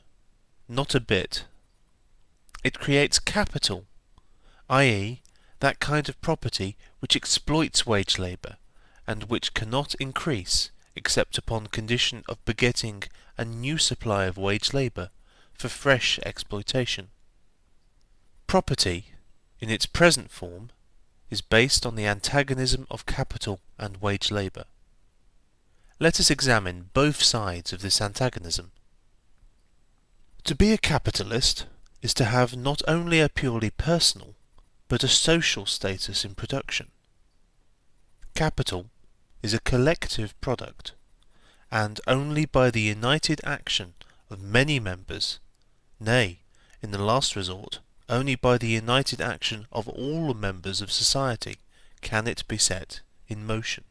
Not a bit. It creates capital, i.e., that kind of property which exploits wage labour, and which cannot increase except upon condition of begetting a new supply of wage labour for fresh exploitation. Property, in its present form, is based on the antagonism of capital and wage labour. Let us examine both sides of this antagonism. To be a capitalist is to have not only a purely personal, but a social status in production. Capital is a collective product, and only by the united action of many members, nay, in the last resort, only by the united action of all members of society, can it be set in motion.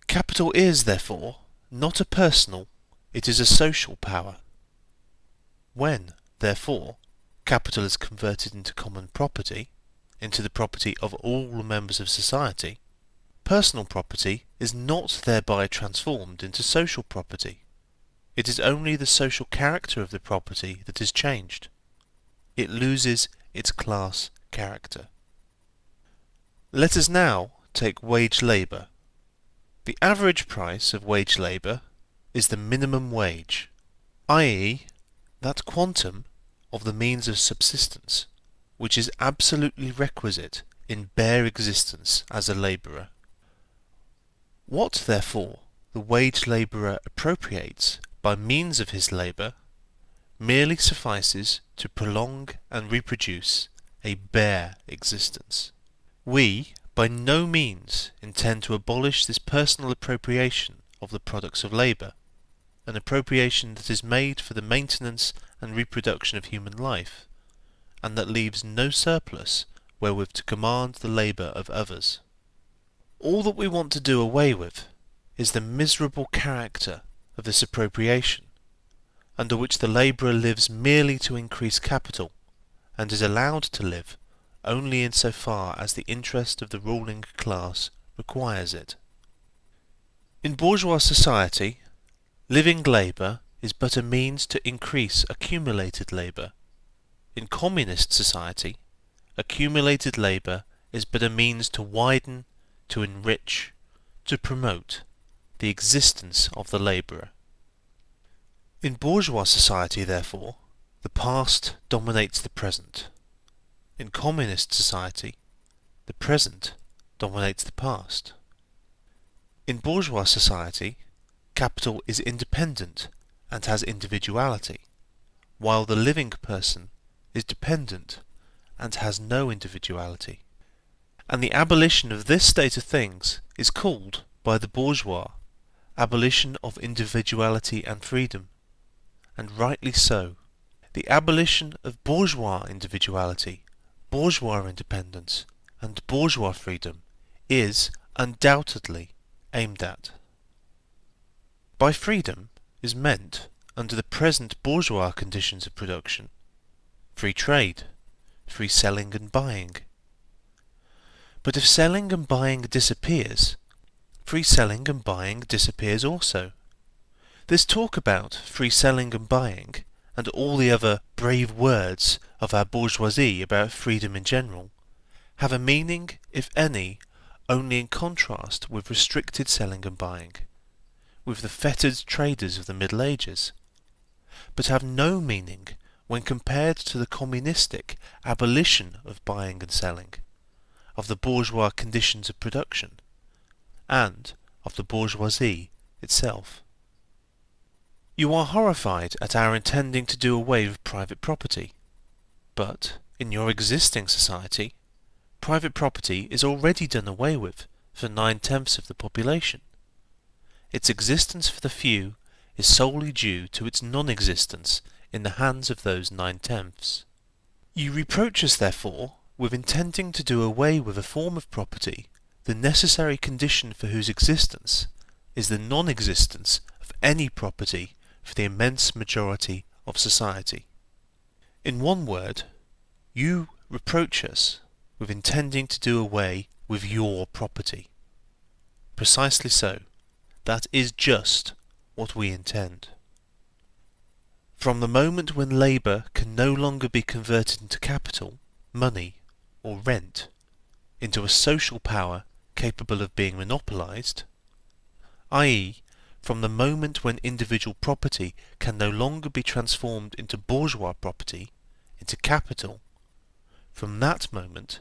Capital is, therefore, not a personal, it is a social power, When, therefore, capital is converted into common property, into the property of all members of society, personal property is not thereby transformed into social property. It is only the social character of the property that is changed. It loses its class character. Let us now take wage labour. The average price of wage labour is the minimum wage, i.e., that quantum of the means of subsistence which is absolutely requisite in bare existence as a labourer. What, therefore, the wage labourer appropriates by means of his labour merely suffices to prolong and reproduce a bare existence. We by no means intend to abolish this personal appropriation of the products of labour, an appropriation that is made for the maintenance and reproduction of human life, and that leaves no surplus wherewith to command the labour of others. All that we want to do away with is the miserable character of this appropriation, under which the labourer lives merely to increase capital, and is allowed to live only in so far as the interest of the ruling class requires it. In bourgeois society, living labour is but a means to increase accumulated labour. In communist society, accumulated labour is but a means to widen, to enrich, to promote the existence of the labourer. In bourgeois society, therefore, the past dominates the present. In communist society, the present dominates the past. In bourgeois society, capital is independent and has individuality, while the living person is dependent and has no individuality. And the abolition of this state of things is called by the bourgeois abolition of individuality and freedom, and rightly so. The abolition of bourgeois individuality, bourgeois independence, and bourgeois freedom is undoubtedly aimed at. By freedom is meant, under the present bourgeois conditions of production, free trade, free selling and buying. But if selling and buying disappears, free selling and buying disappears also. This talk about free selling and buying, and all the other brave words of our bourgeoisie about freedom in general, have a meaning, if any, only in contrast with restricted selling and buying, with the fettered traders of the Middle Ages, but have no meaning when compared to the communistic abolition of buying and selling, of the bourgeois conditions of production, and of the bourgeoisie itself. You are horrified at our intending to do away with private property, but in your existing society, private property is already done away with for 9/10 of the population. Its existence for the few is solely due to its non-existence in the hands of those 9/10. You reproach us, therefore, with intending to do away with a form of property, the necessary condition for whose existence is the non-existence of any property for the immense majority of society. In one word, you reproach us with intending to do away with your property. Precisely so. That is just what we intend. From the moment when labour can no longer be converted into capital, money, or rent, into a social power capable of being monopolised, i.e., from the moment when individual property can no longer be transformed into bourgeois property, into capital, from that moment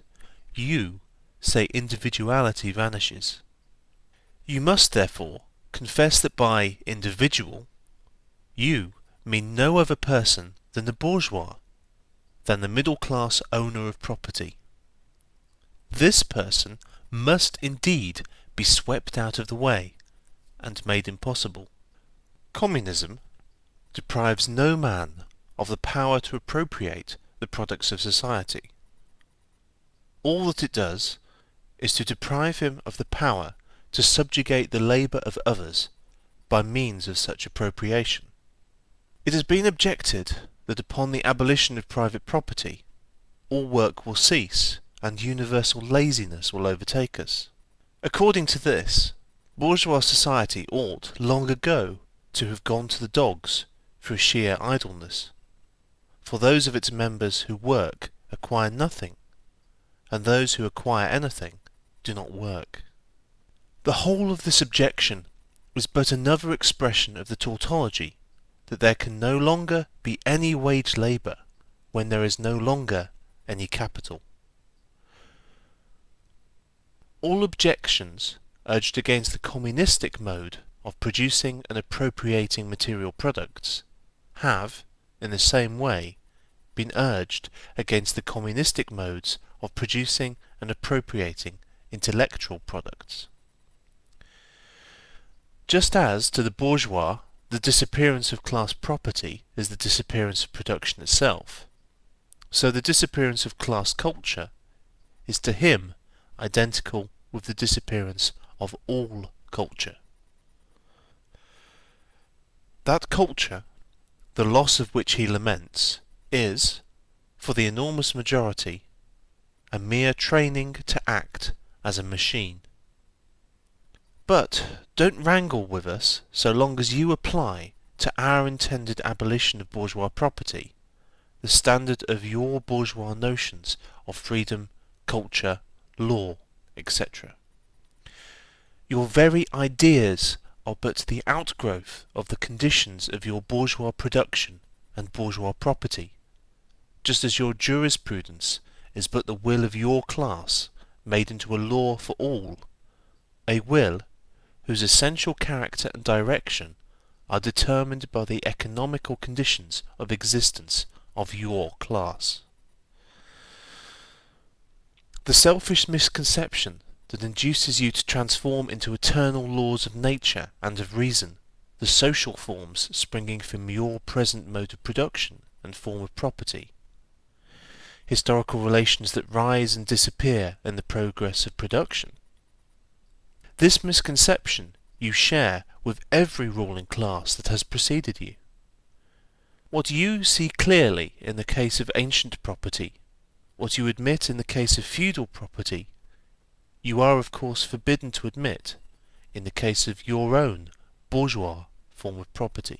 you say individuality vanishes. You must therefore confess that by individual you mean no other person than the bourgeois, than the middle class owner of property. This person must indeed be swept out of the way and made impossible. Communism deprives no man of the power to appropriate the products of society. All that it does is to deprive him of the power to subjugate the labour of others by means of such appropriation. It has been objected that upon the abolition of private property, all work will cease and universal laziness will overtake us. According to this, bourgeois society ought long ago to have gone to the dogs through sheer idleness, for those of its members who work acquire nothing, and those who acquire anything do not work. The whole of this objection is but another expression of the tautology that there can no longer be any wage labour when there is no longer any capital. All objections urged against the communistic mode of producing and appropriating material products have, in the same way, been urged against the communistic modes of producing and appropriating intellectual products. Just as to the bourgeois the disappearance of class property is the disappearance of production itself, so the disappearance of class culture is to him identical with the disappearance of all culture. That culture, the loss of which he laments, is, for the enormous majority, a mere training to act as a machine. But don't wrangle with us so long as you apply to our intended abolition of bourgeois property the standard of your bourgeois notions of freedom, culture, law, etc. Your very ideas are but the outgrowth of the conditions of your bourgeois production and bourgeois property, just as your jurisprudence is but the will of your class made into a law for all, a will whose essential character and direction are determined by the economical conditions of existence of your class. The selfish misconception that induces you to transform into eternal laws of nature and of reason the social forms springing from your present mode of production and form of property, historical relations that rise and disappear in the progress of production. This misconception you share with every ruling class that has preceded you. What you see clearly in the case of ancient property, what you admit in the case of feudal property, you are of course forbidden to admit in the case of your own bourgeois form of property.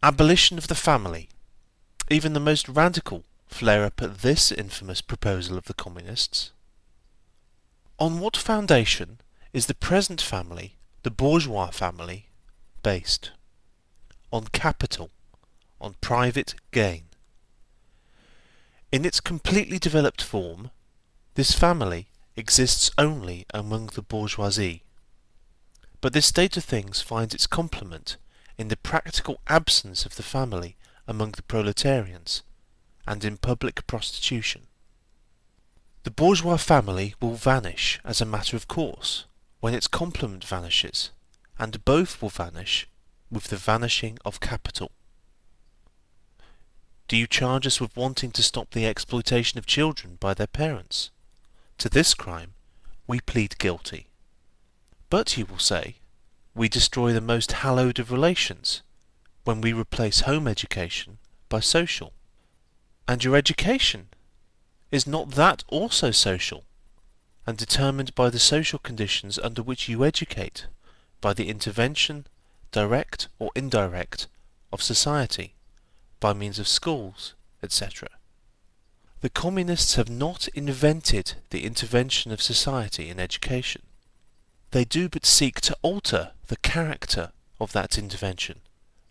Abolition of the family. Even the most radical flare up at this infamous proposal of the communists. On what foundation is the present family, the bourgeois family, based? On capital, on private gain. In its completely developed form, this family exists only among the bourgeoisie. But this state of things finds its complement in the practical absence of the family among the proletarians, and in public prostitution. The bourgeois family will vanish as a matter of course when its complement vanishes, and both will vanish with the vanishing of capital. Do you charge us with wanting to stop the exploitation of children by their parents? To this crime we plead guilty. But, you will say, we destroy the most hallowed of relations when we replace home education by social. And your education, is not that also social, and determined by the social conditions under which you educate, by the intervention, direct or indirect, of society, by means of schools, etc.? The communists have not invented the intervention of society in education. They do but seek to alter the character of that intervention,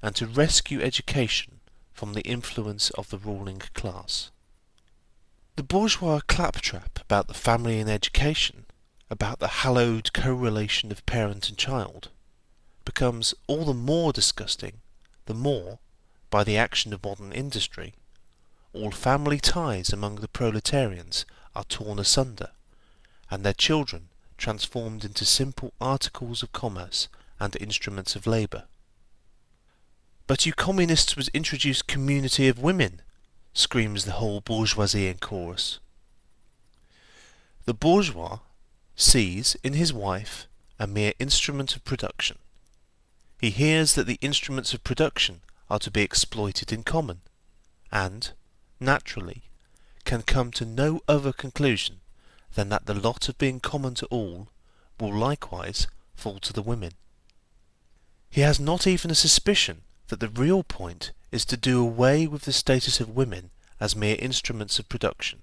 and to rescue education from the influence of the ruling class. The bourgeois claptrap about the family and education, about the hallowed correlation of parent and child, becomes all the more disgusting the more, by the action of modern industry, all family ties among the proletarians are torn asunder, and their children transformed into simple articles of commerce and instruments of labour. But you communists would introduce community of women, screams the whole bourgeoisie in chorus. The bourgeois sees in his wife a mere instrument of production. He hears that the instruments of production are to be exploited in common, and, naturally, can come to no other conclusion than that the lot of being common to all will likewise fall to the women. He has not even a suspicion that the real point is to do away with the status of women as mere instruments of production.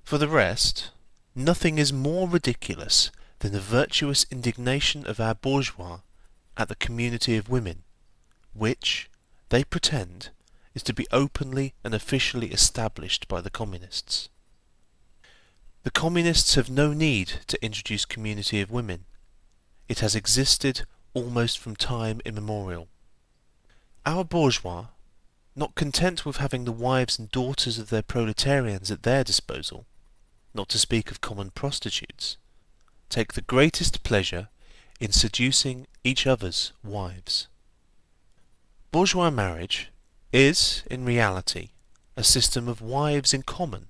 For the rest, nothing is more ridiculous than the virtuous indignation of our bourgeois at the community of women, which, they pretend, is to be openly and officially established by the communists. The communists have no need to introduce community of women. It has existed almost from time immemorial. Our bourgeois, not content with having the wives and daughters of their proletarians at their disposal, not to speak of common prostitutes, take the greatest pleasure in seducing each other's wives. Bourgeois marriage is, in reality, a system of wives in common,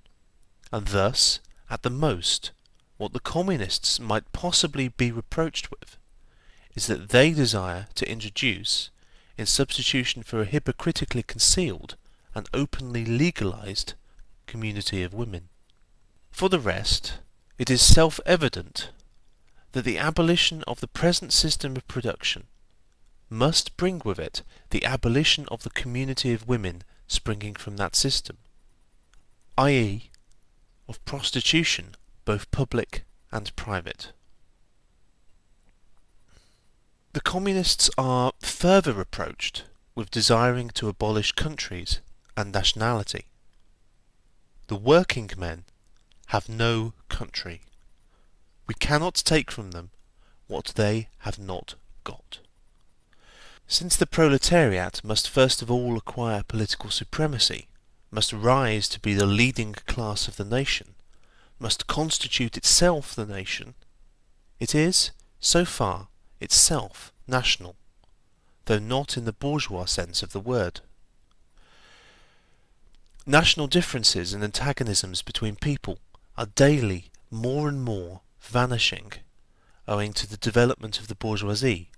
and thus, at the most, what the communists might possibly be reproached with is that they desire to introduce, in substitution for a hypocritically concealed and openly legalized community of women. For the rest, it is self-evident that the abolition of the present system of production must bring with it the abolition of the community of women springing from that system, i.e., of prostitution, both public and private. The communists are further reproached with desiring to abolish countries and nationality. The working men have no country. We cannot take from them what they have not got. Since the proletariat must first of all acquire political supremacy, must rise to be the leading class of the nation, must constitute itself the nation, it is, so far, itself national, though not in the bourgeois sense of the word. National differences and antagonisms between people are daily more and more vanishing, owing to the development of the bourgeoisie,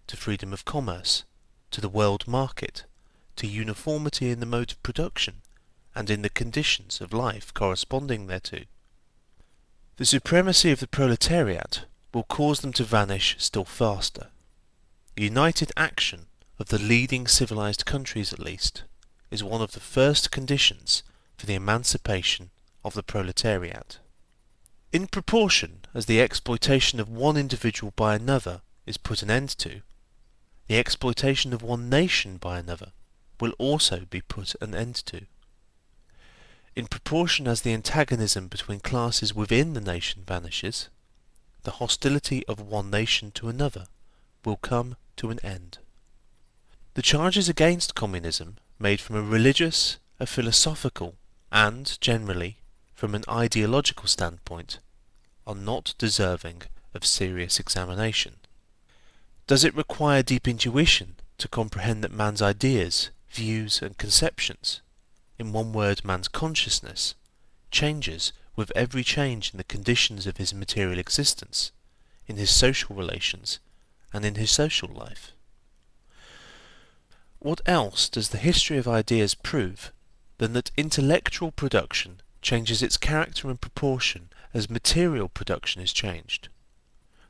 to freedom of commerce, to the world market, to uniformity in the mode of production, and in the conditions of life corresponding thereto. The supremacy of the proletariat will cause them to vanish still faster. The united action of the leading civilized countries, at least, is one of the first conditions for the emancipation of the proletariat. In proportion as the exploitation of one individual by another is put an end to, the exploitation of one nation by another will also be put an end to. In proportion as the antagonism between classes within the nation vanishes, the hostility of one nation to another will come to an end. The charges against communism, made from a religious, a philosophical, and, generally, from an ideological standpoint, are not deserving of serious examination. Does it require deep intuition to comprehend that man's ideas, views, and conceptions, in one word man's consciousness, changes with every change in the conditions of his material existence, in his social relations, and in his social life? What else does the history of ideas prove than that intellectual production changes its character and proportion as material production is changed?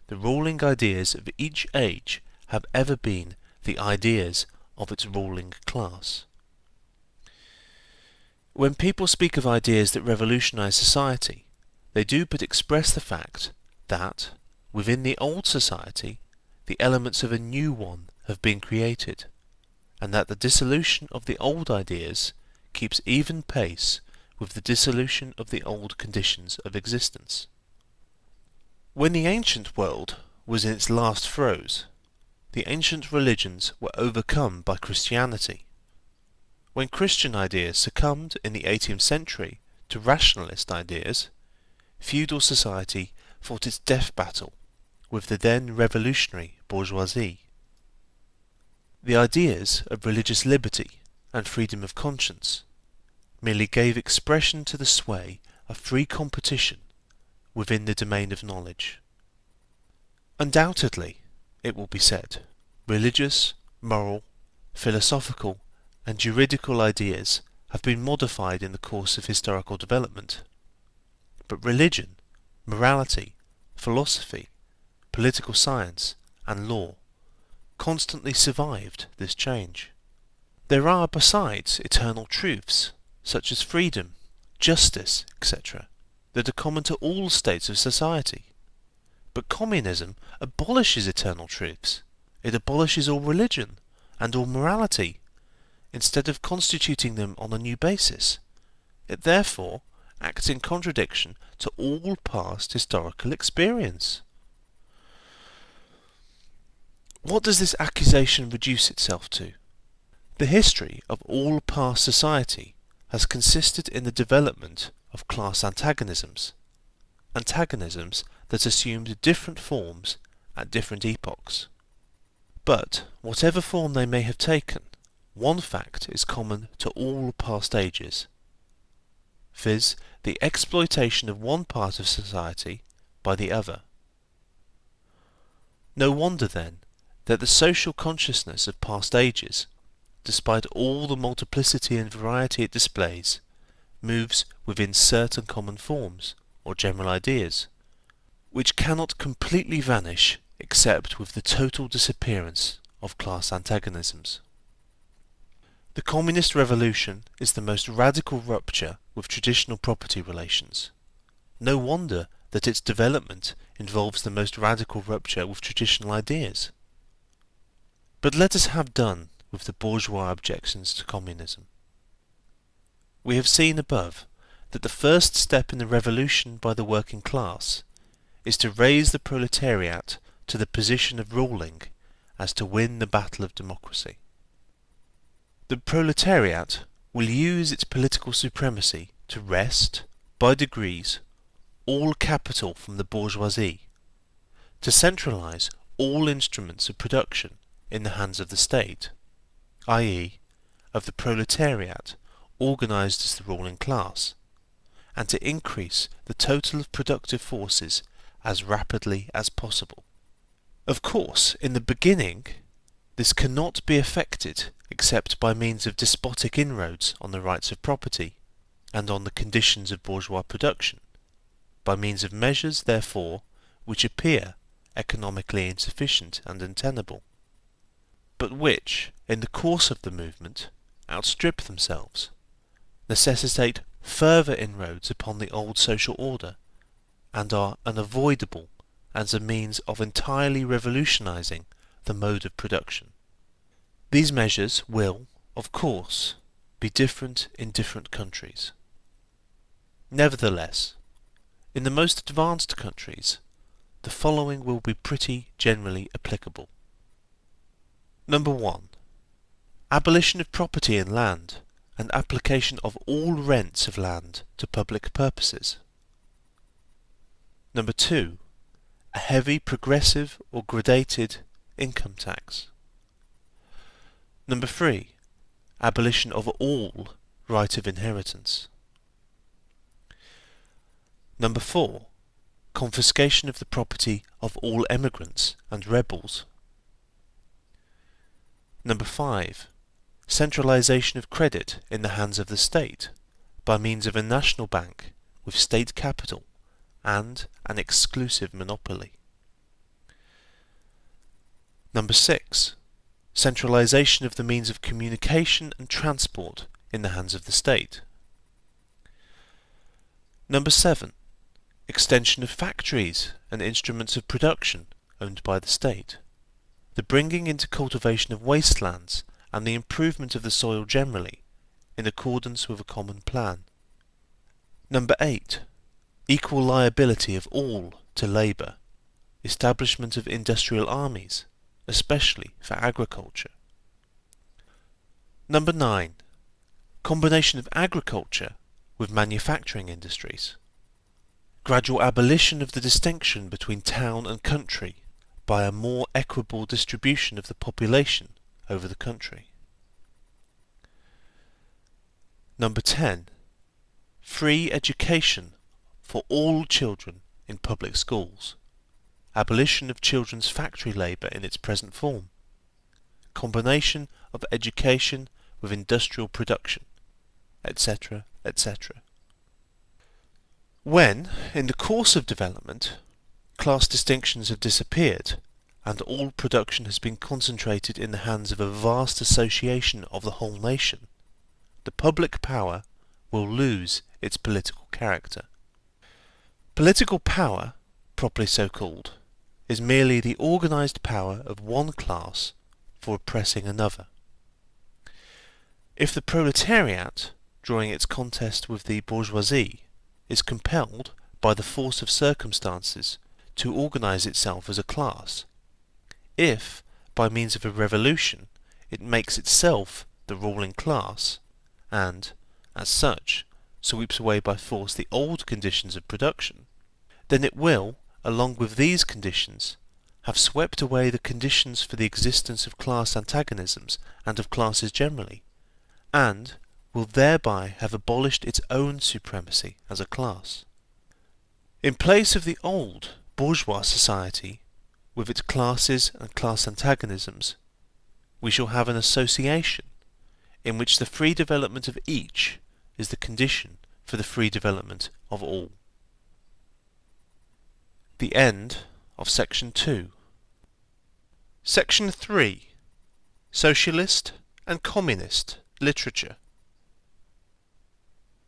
The ruling ideas of each age have ever been the ideas of its ruling class. When people speak of ideas that revolutionize society, they do but express the fact that, within the old society, the elements of a new one have been created, and that the dissolution of the old ideas keeps even pace with the dissolution of the old conditions of existence. When the ancient world was in its last throes, the ancient religions were overcome by Christianity. When Christian ideas succumbed in the 18th century to rationalist ideas, feudal society fought its death battle with the then revolutionary bourgeoisie. The ideas of religious liberty and freedom of conscience merely gave expression to the sway of free competition within the domain of knowledge. Undoubtedly, it will be said, religious moral, philosophical, and juridical ideas have been modified in the course of historical development. But religion, morality, philosophy, political science, and law constantly survived this change. There are, besides, eternal truths, such as freedom, justice, etc., that are common to all states of society. But communism abolishes eternal truths. It abolishes all religion and all morality, instead of constituting them on a new basis. It therefore acts in contradiction to all past historical experience. What does this accusation reduce itself to? The history of all past society has consisted in the development of class antagonisms that assumed different forms at different epochs. But, whatever form they may have taken, one fact is common to all past ages, viz., the exploitation of one part of society by the other. No wonder, then, that the social consciousness of past ages, despite all the multiplicity and variety it displays, moves within certain common forms, or general ideas, which cannot completely vanish except with the total disappearance of class antagonisms. The communist revolution is the most radical rupture with traditional property relations. No wonder that its development involves the most radical rupture with traditional ideas. But let us have done with the bourgeois objections to communism. We have seen above that the first step in the revolution by the working class is to raise the proletariat to the position of ruling as to win the battle of democracy. The proletariat will use its political supremacy to wrest, by degrees, all capital from the bourgeoisie, to centralise all instruments of production in the hands of the state, i.e., of the proletariat organised as the ruling class, and to increase the total of productive forces as rapidly as possible. Of course, in the beginning, this cannot be effected except by means of despotic inroads on the rights of property and on the conditions of bourgeois production, by means of measures, therefore, which appear economically insufficient and untenable, but which, in the course of the movement, outstrip themselves, necessitate further inroads upon the old social order, and are unavoidable as a means of entirely revolutionising the mode of production. These measures will, of course, be different in different countries. Nevertheless, in the most advanced countries, the following will be pretty generally applicable. Number 1. Abolition of property in land and application of all rents of land to public purposes. Number 2. A heavy progressive or gradated income tax. Number 3. Abolition of all right of inheritance. Number 4. Confiscation of the property of all emigrants and rebels. Number 5. Centralisation of credit in the hands of the state by means of a national bank with state capital and an exclusive monopoly. Number 6. Centralisation of the means of communication and transport in the hands of the state. Number 7. Extension of factories and instruments of production owned by the state. The bringing into cultivation of wastelands and the improvement of the soil generally, in accordance with a common plan. Number 8. Equal liability of all to labour. Establishment of industrial armies, especially for agriculture. Number 9. Combination of agriculture with manufacturing industries. Gradual abolition of the distinction between town and country by a more equable distribution of the population over the country. Number 10. Free education for all children in public schools. Abolition of children's factory labour in its present form. combination of education with industrial production, etc., etc. When, in the course of development, class distinctions have disappeared and all production has been concentrated in the hands of a vast association of the whole nation, the public power will lose its political character. Political power, properly so called, is merely the organised power of one class for oppressing another. If the proletariat, during its contest with the bourgeoisie, is compelled by the force of circumstances to organise itself as a class, if, by means of a revolution, it makes itself the ruling class, and, as such, sweeps away by force the old conditions of production, then it will, along with these conditions, have swept away the conditions for the existence of class antagonisms and of classes generally, and will thereby have abolished its own supremacy as a class. In place of the old bourgeois society, with its classes and class antagonisms, we shall have an association in which the free development of each is the condition for the free development of all. The end of Section 2. Section 3. Socialist and Communist Literature.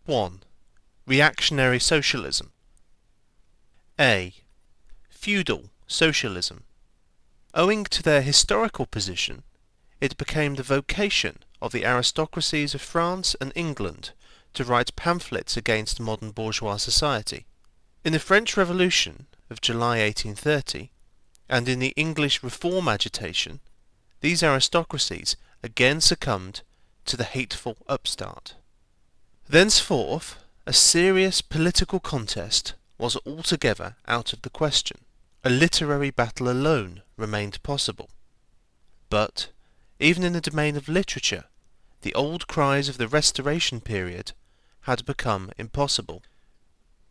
1. Reactionary Socialism. A. Feudal Socialism. Owing to their historical position, it became the vocation of the aristocracies of France and England to write pamphlets against modern bourgeois society. In the French Revolution of July 1830, and in the English reform agitation, these aristocracies again succumbed to the hateful upstart. Thenceforth, a serious political contest was altogether out of the question. A literary battle alone remained possible. But, even in the domain of literature, the old cries of the Restoration period had become impossible.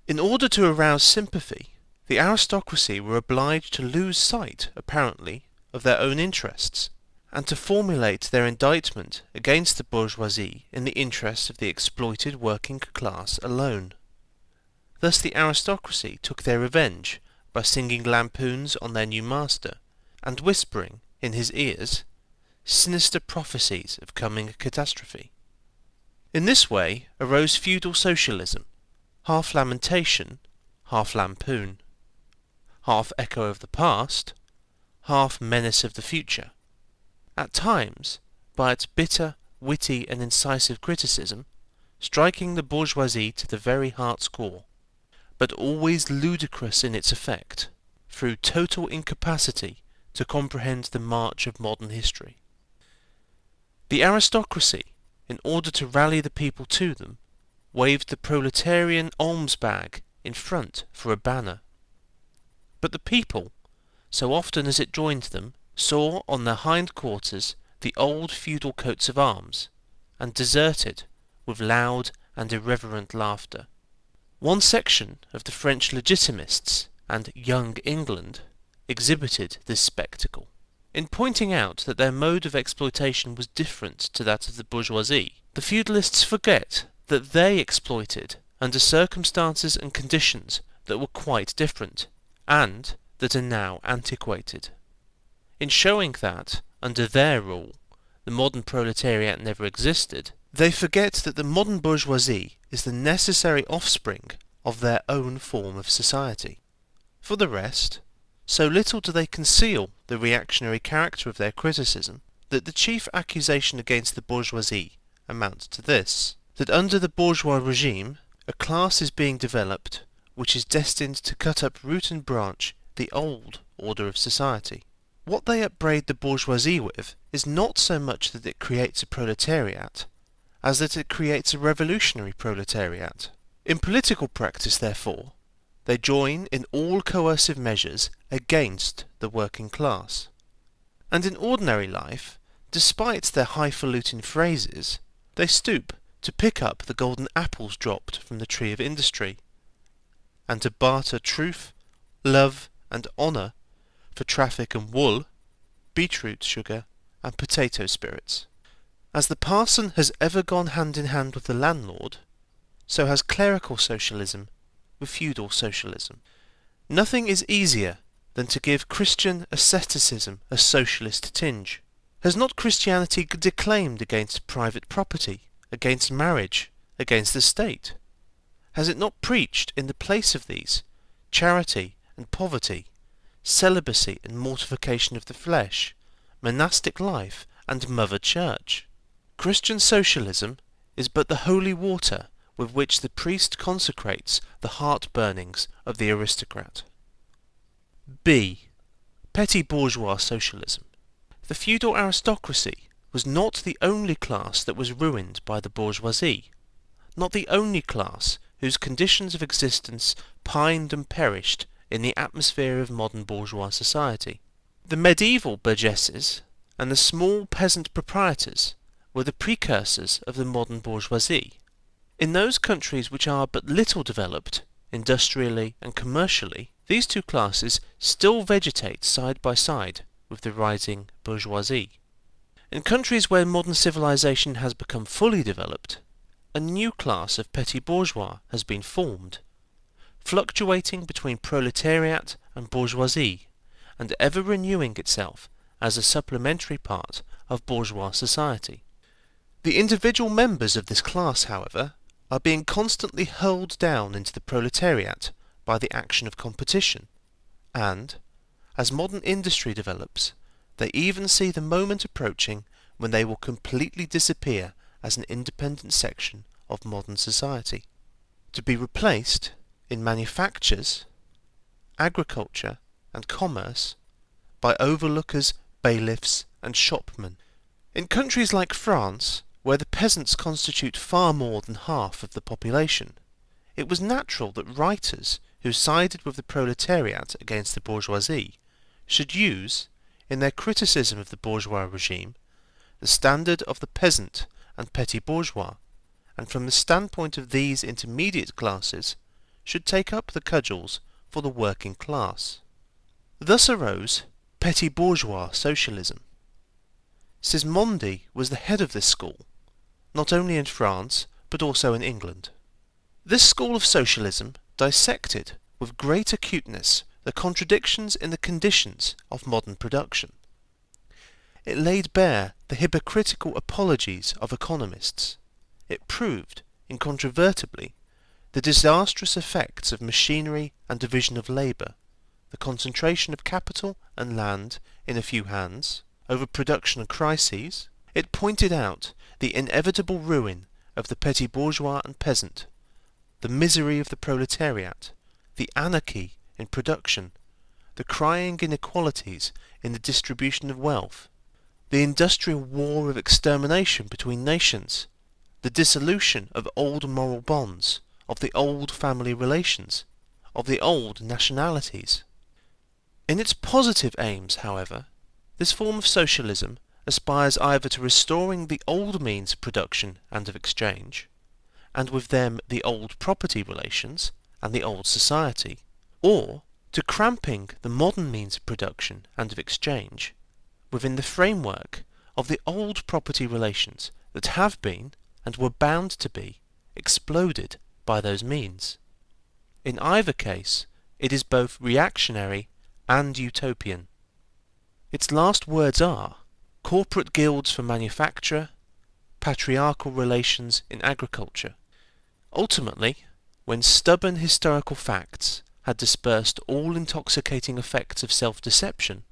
In order to arouse sympathy, the aristocracy were obliged to lose sight, apparently, of their own interests, and to formulate their indictment against the bourgeoisie in the interests of the exploited working class alone. Thus the aristocracy took their revenge by singing lampoons on their new master, and whispering in his ears sinister prophecies of coming catastrophe. In this way arose feudal socialism, half lamentation, half lampoon, half echo of the past, half menace of the future. At times, by its bitter, witty and incisive criticism, striking the bourgeoisie to the very heart's core, but always ludicrous in its effect, through total incapacity to comprehend the march of modern history. The aristocracy, in order to rally the people to them, waved the proletarian alms bag in front for a banner. But the people, so often as it joined them, saw on their hind quarters the old feudal coats of arms, and deserted with loud and irreverent laughter. One section of the French Legitimists and Young England exhibited this spectacle. In pointing out that their mode of exploitation was different to that of the bourgeoisie, the feudalists forget that they exploited under circumstances and conditions that were quite different, and that are now antiquated. In showing that, under their rule, the modern proletariat never existed, they forget that the modern bourgeoisie is the necessary offspring of their own form of society. For the rest, so little do they conceal the reactionary character of their criticism, that the chief accusation against the bourgeoisie amounts to this: that under the bourgeois regime, a class is being developed which is destined to cut up root and branch the old order of society. What they upbraid the bourgeoisie with is not so much that it creates a proletariat, as that it creates a revolutionary proletariat. In political practice, therefore, they join in all coercive measures against the working class. And in ordinary life, despite their highfalutin phrases, they stoop to pick up the golden apples dropped from the tree of industry, and to barter truth, love, and honour for traffic and wool, beetroot sugar, and potato spirits. As the parson has ever gone hand in hand with the landlord, so has clerical socialism with feudal socialism. Nothing is easier than to give Christian asceticism a socialist tinge. Has not Christianity declaimed against private property, against marriage, against the state? Has it not preached in the place of these charity and poverty, celibacy and mortification of the flesh, monastic life and mother church? Christian socialism is but the holy water with which the priest consecrates the heart-burnings of the aristocrat. B. Petty bourgeois socialism. The feudal aristocracy was not the only class that was ruined by the bourgeoisie, not the only class whose conditions of existence pined and perished in the atmosphere of modern bourgeois society. The medieval burgesses and the small peasant proprietors were the precursors of the modern bourgeoisie. In those countries which are but little developed, industrially and commercially, these two classes still vegetate side by side with the rising bourgeoisie. In countries where modern civilization has become fully developed, a new class of petty bourgeois has been formed, fluctuating between proletariat and bourgeoisie, and ever renewing itself as a supplementary part of bourgeois society. The individual members of this class, however, are being constantly hurled down into the proletariat by the action of competition, and, as modern industry develops, they even see the moment approaching when they will completely disappear as an independent section of modern society, to be replaced in manufactures, agriculture and commerce by overlookers, bailiffs and shopmen. In countries like France, where the peasants constitute far more than half of the population, it was natural that writers who sided with the proletariat against the bourgeoisie should use, in their criticism of the bourgeois regime, the standard of the peasant and petty bourgeois, and from the standpoint of these intermediate classes should take up the cudgels for the working class. Thus arose petty bourgeois socialism. Sismondi was the head of this school, not only in France but also in England. This school of socialism dissected with great acuteness the contradictions in the conditions of modern production. It laid bare the hypocritical apologies of economists. It proved, incontrovertibly, the disastrous effects of machinery and division of labour, the concentration of capital and land in a few hands, overproduction and crises. It pointed out the inevitable ruin of the petty bourgeois and peasant, the misery of the proletariat, the anarchy in production, the crying inequalities in the distribution of wealth, the industrial war of extermination between nations, the dissolution of old moral bonds, of the old family relations, of the old nationalities. In its positive aims, however, this form of socialism aspires either to restoring the old means of production and of exchange, and with them the old property relations and the old society, or to cramping the modern means of production and of exchange within the framework of the old property relations that have been, and were bound to be, exploded by those means. In either case, it is both reactionary and utopian. Its last words are corporate guilds for manufacture, patriarchal relations in agriculture. Ultimately, when stubborn historical facts had dispersed all intoxicating effects of self-deception,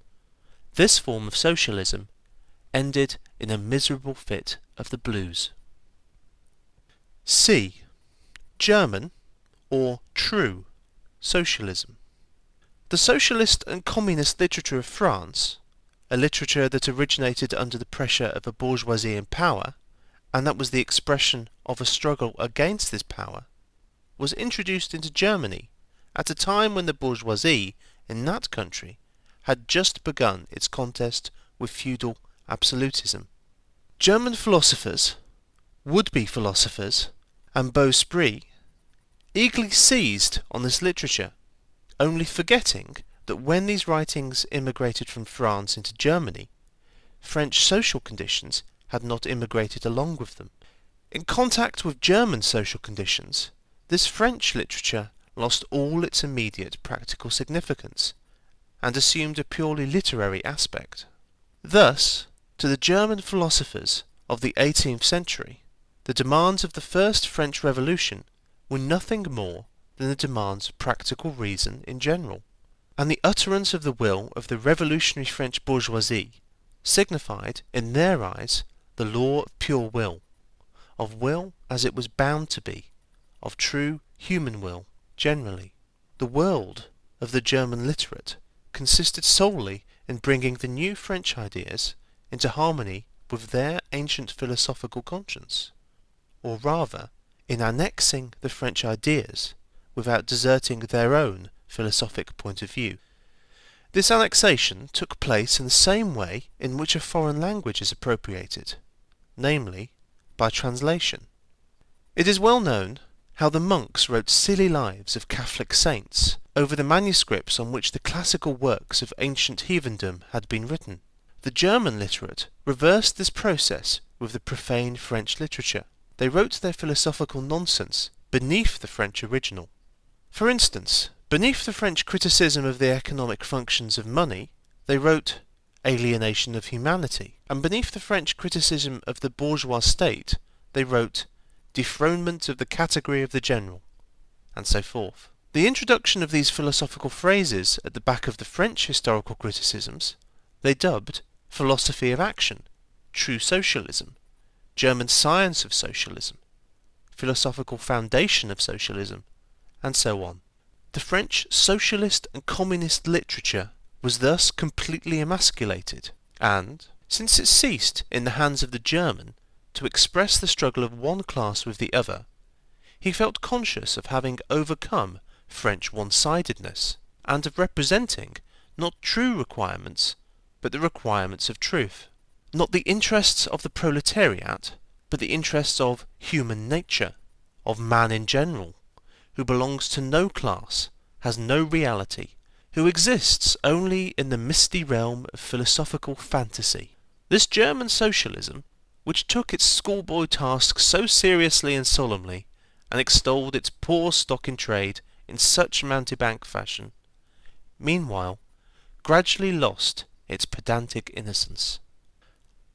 this form of socialism ended in a miserable fit of the blues. C. German, or true, socialism. The socialist and communist literature of France, a literature that originated under the pressure of a bourgeoisie in power, and that was the expression of a struggle against this power, was introduced into Germany at a time when the bourgeoisie in that country had just begun its contest with feudal absolutism. German philosophers, would-be philosophers, and beaux esprits eagerly seized on this literature, only forgetting that when these writings immigrated from France into Germany, French social conditions had not immigrated along with them. In contact with German social conditions, this French literature lost all its immediate practical significance and assumed a purely literary aspect. Thus, to the German philosophers of the 18th century, the demands of the First French Revolution were nothing more than the demands of practical reason in general, and the utterance of the will of the revolutionary French bourgeoisie signified, in their eyes, the law of pure will as it was bound to be, of true human will generally. The world of the German literate consisted solely in bringing the new French ideas into harmony with their ancient philosophical conscience, or rather, in annexing the French ideas without deserting their own philosophic point of view. This annexation took place in the same way in which a foreign language is appropriated, namely, by translation. It is well known how the monks wrote silly lives of Catholic saints over the manuscripts on which the classical works of ancient heathendom had been written. The German literate reversed this process with the profane French literature. They wrote their philosophical nonsense beneath the French original. For instance, beneath the French criticism of the economic functions of money, they wrote alienation of humanity, and beneath the French criticism of the bourgeois state, they wrote dethronement of the category of the general, and so forth. The introduction of these philosophical phrases at the back of the French historical criticisms they dubbed philosophy of action, true socialism, German science of socialism, philosophical foundation of socialism, and so on. The French socialist and communist literature was thus completely emasculated, and, since it ceased in the hands of the German to express the struggle of one class with the other, he felt conscious of having overcome French one-sidedness, and of representing not true requirements, but the requirements of truth. Not the interests of the proletariat, but the interests of human nature, of man in general, who belongs to no class, has no reality, who exists only in the misty realm of philosophical fantasy. This German socialism, which took its schoolboy tasks so seriously and solemnly, and extolled its poor stock in trade in such mountebank fashion, meanwhile gradually lost its pedantic innocence.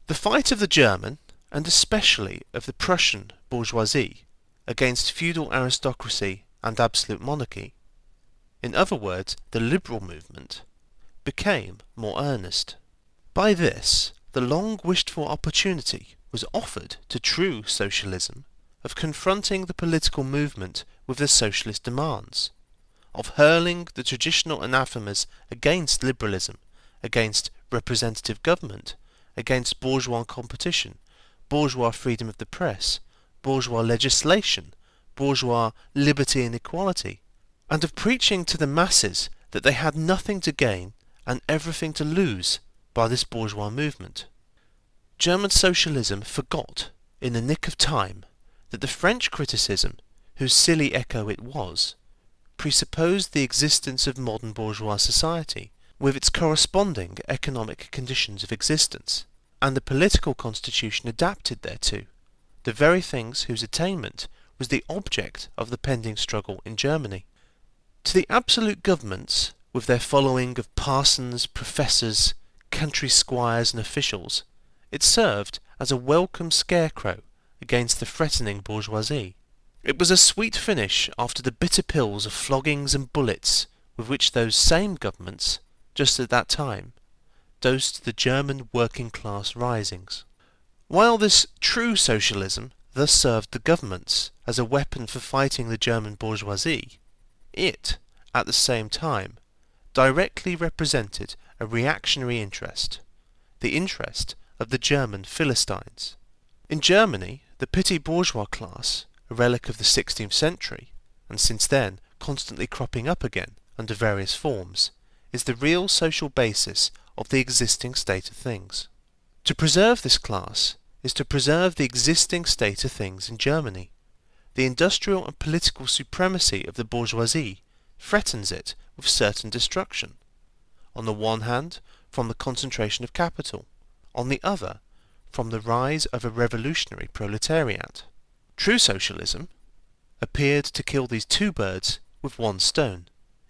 The fight of the German, and especially of the Prussian bourgeoisie, against feudal aristocracy and absolute monarchy, in other words, the liberal movement, became more earnest. By this, the long-wished-for opportunity was offered to true socialism of confronting the political movement with the socialist demands, of hurling the traditional anathemas against liberalism, against representative government, against bourgeois competition, bourgeois freedom of the press, bourgeois legislation, bourgeois liberty and equality, and of preaching to the masses that they had nothing to gain and everything to lose by this bourgeois movement. German socialism forgot, in the nick of time, that the French criticism, whose silly echo it was, presupposed the existence of modern bourgeois society, with its corresponding economic conditions of existence, and the political constitution adapted thereto, the very things whose attainment was the object of the pending struggle in Germany. To the absolute governments, with their following of parsons, professors, country squires and officials, it served as a welcome scarecrow against the threatening bourgeoisie. It was a sweet finish after the bitter pills of floggings and bullets with which those same governments, just at that time, dosed the German working-class risings. While this true socialism thus served the governments as a weapon for fighting the German bourgeoisie, it, at the same time, directly represented a reactionary interest, the interest of the German Philistines. In Germany, the petty bourgeois class, a relic of the 16th century, and since then constantly cropping up again under various forms, is the real social basis of the existing state of things. To preserve this class is to preserve the existing state of things in Germany. The industrial and political supremacy of the bourgeoisie threatens it with certain destruction. On the one hand, from the concentration of capital, on the other, from the rise of a revolutionary proletariat. True socialism appeared to kill these two birds with one stone.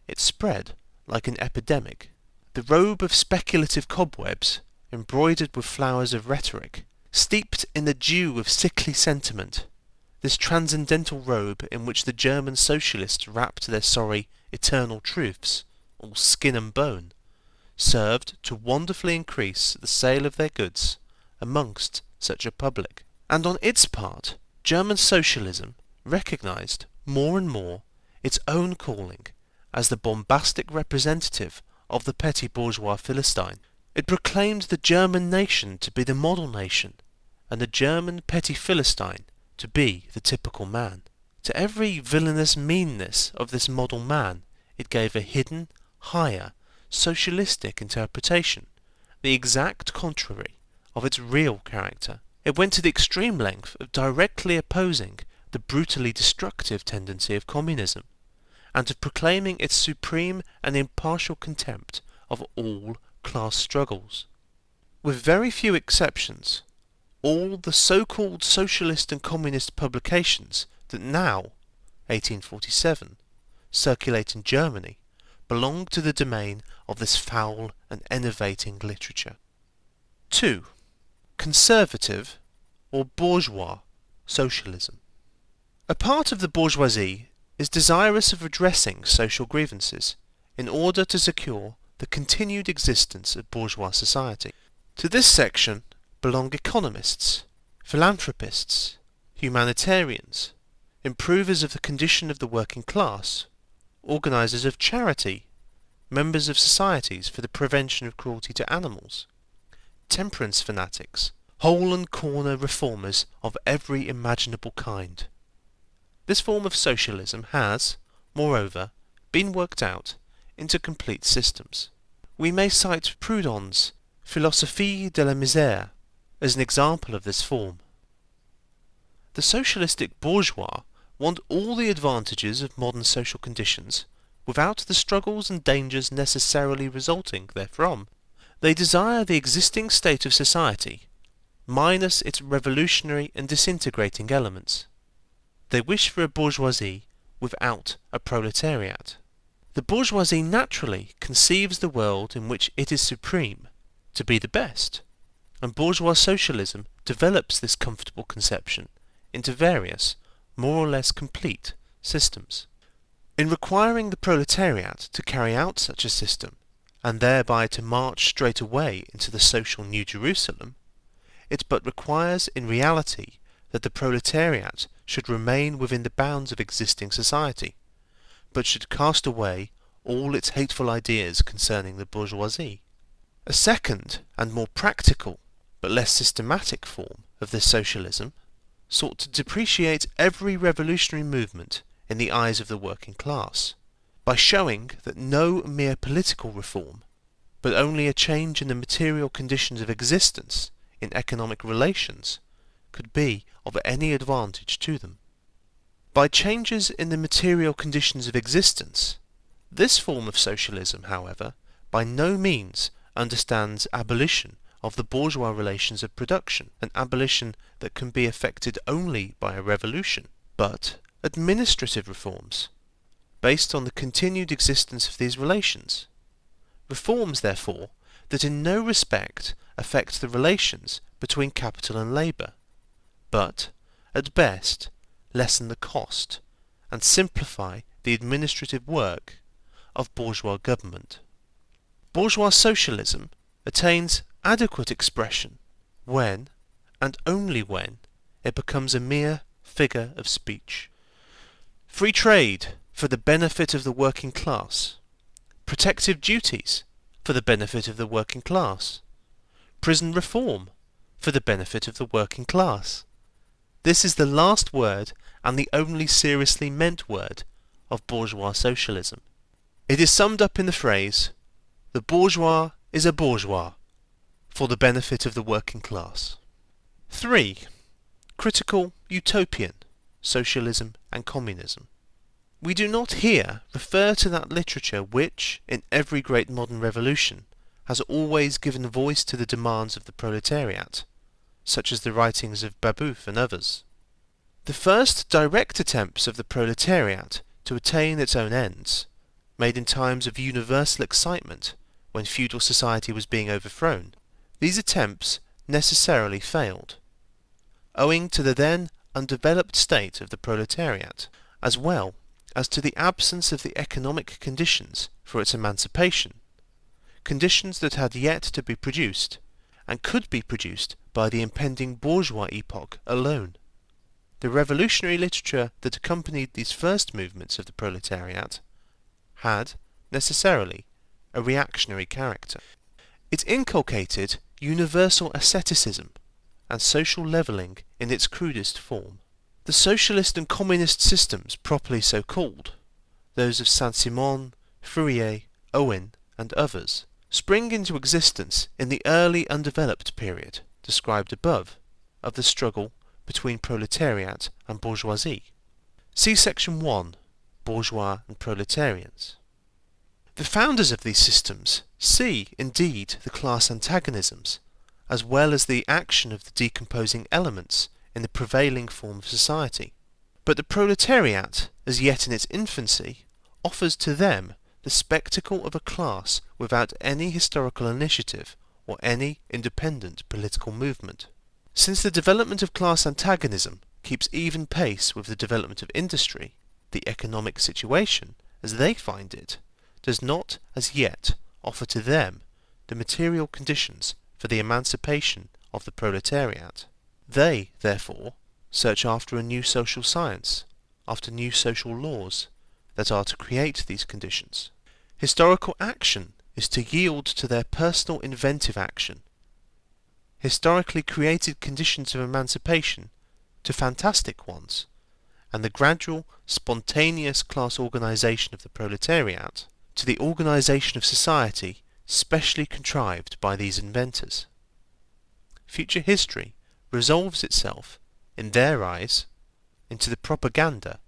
It spread like an epidemic. The robe of speculative cobwebs, embroidered with flowers of rhetoric, steeped in the dew of sickly sentiment, this transcendental robe in which the German socialists wrapped their sorry eternal truths, all skin and bone, served to wonderfully increase the sale of their goods amongst such a public. And on its part, German socialism recognized more and more its own calling as the bombastic representative of the petty bourgeois Philistine. It proclaimed the German nation to be the model nation, and the German petty Philistine to be the typical man. To every villainous meanness of this model man it gave a hidden, higher, socialistic interpretation, the exact contrary of its real character. It went to the extreme length of directly opposing the brutally destructive tendency of communism, and of proclaiming its supreme and impartial contempt of all class struggles. With very few exceptions, all the so-called socialist and communist publications that now, 1847, circulate in Germany belong to the domain of this foul and enervating literature. 2. Conservative or bourgeois socialism. A part of the bourgeoisie is desirous of redressing social grievances in order to secure the continued existence of bourgeois society. To this section belong economists, philanthropists, humanitarians, improvers of the condition of the working class, organisers of charity, members of societies for the prevention of cruelty to animals, temperance fanatics, hole and corner reformers of every imaginable kind. This form of socialism has, moreover, been worked out into complete systems. We may cite Proudhon's Philosophie de la Misère as an example of this form. The socialistic bourgeois want all the advantages of modern social conditions without the struggles and dangers necessarily resulting therefrom. They desire the existing state of society, minus its revolutionary and disintegrating elements. They wish for a bourgeoisie without a proletariat. The bourgeoisie naturally conceives the world in which it is supreme to be the best, and bourgeois socialism develops this comfortable conception into various, more or less complete, systems. In requiring the proletariat to carry out such a system, and thereby to march straight away into the social New Jerusalem, it but requires in reality that the proletariat should remain within the bounds of existing society, but should cast away all its hateful ideas concerning the bourgeoisie. A second and more practical, but less systematic form of this socialism sought to depreciate every revolutionary movement in the eyes of the working class, by showing that no mere political reform, but only a change in the material conditions of existence in economic relations, could be of any advantage to them. By changes in the material conditions of existence, this form of socialism, however, by no means understands abolition of the bourgeois relations of production, an abolition that can be effected only by a revolution, but administrative reforms, based on the continued existence of these relations. Reforms, therefore, that in no respect affect the relations between capital and labour, but, at best, lessen the cost and simplify the administrative work of bourgeois government. Bourgeois socialism attains adequate expression when, and only when, it becomes a mere figure of speech. Free trade for the benefit of the working class, protective duties for the benefit of the working class, prison reform for the benefit of the working class. This is the last word and the only seriously meant word of bourgeois socialism. It is summed up in the phrase, "The bourgeois is a bourgeois for the benefit of the working class." 3. Critical utopian socialism and communism. We do not here refer to that literature which, in every great modern revolution, has always given voice to the demands of the proletariat, such as the writings of Babeuf and others. The first direct attempts of the proletariat to attain its own ends, made in times of universal excitement when feudal society was being overthrown, these attempts necessarily failed, owing to the then undeveloped state of the proletariat, as well as to the absence of the economic conditions for its emancipation, conditions that had yet to be produced, and could be produced by the impending bourgeois epoch alone. The revolutionary literature that accompanied these first movements of the proletariat had, necessarily, a reactionary character. It inculcated universal asceticism and social levelling in its crudest form. The socialist and communist systems properly so called, those of Saint-Simon, Fourier, Owen, and others, spring into existence in the early undeveloped period, described above, of the struggle between proletariat and bourgeoisie. See section 1, Bourgeois and Proletarians. The founders of these systems see, indeed, the class antagonisms, as well as the action of the decomposing elements in the prevailing form of society. But the proletariat, as yet in its infancy, offers to them the spectacle of a class without any historical initiative or any independent political movement. Since the development of class antagonism keeps even pace with the development of industry, the economic situation, as they find it, does not as yet offer to them the material conditions for the emancipation of the proletariat. They, therefore, search after a new social science, after new social laws that are to create these conditions. Historical action is to yield to their personal inventive action historically created conditions of emancipation to fantastic ones, and the gradual, spontaneous class organisation of the proletariat to the organisation of society specially contrived by these inventors. Future history resolves itself, in their eyes, into the propaganda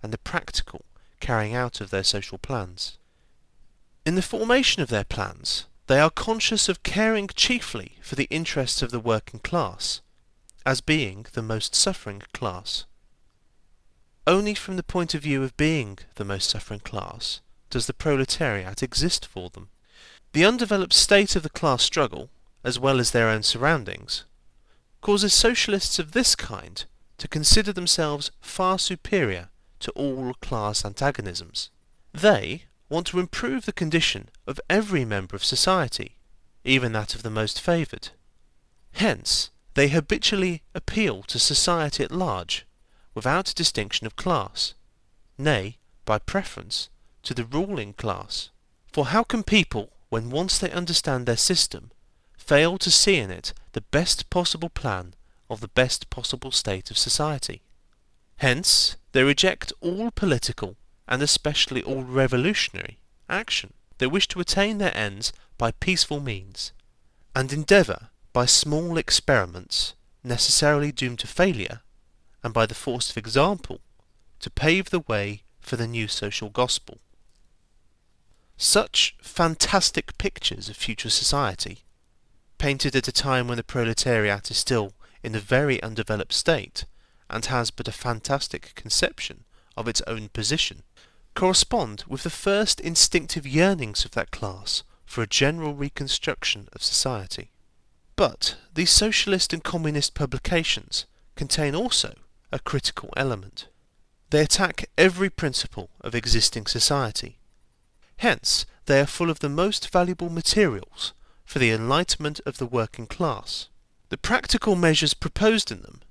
and the practical carrying out of their social plans. In the formation of their plans, they are conscious of caring chiefly for the interests of the working class, as being the most suffering class. Only from the point of view of being the most suffering class does the proletariat exist for them. The undeveloped state of the class struggle, as well as their own surroundings, causes socialists of this kind to consider themselves far superior to all class antagonisms. They want to improve the condition of every member of society, even that of the most favoured. Hence, they habitually appeal to society at large, without distinction of class, nay, by preference, to the ruling class. For how can people, when once they understand their system, fail to see in it the best possible plan of the best possible state of society? Hence, they reject all political, and especially all revolutionary, action. They wish to attain their ends by peaceful means, and endeavour by small experiments, necessarily doomed to failure, and by the force of example, to pave the way for the new social gospel. Such fantastic pictures of future society, painted at a time when the proletariat is still in a very undeveloped state, and has but a fantastic conception of its own position, correspond with the first instinctive yearnings of that class for a general reconstruction of society. But these socialist and communist publications contain also a critical element. They attack every principle of existing society. Hence, they are full of the most valuable materials for the enlightenment of the working class. The practical measures proposed in them,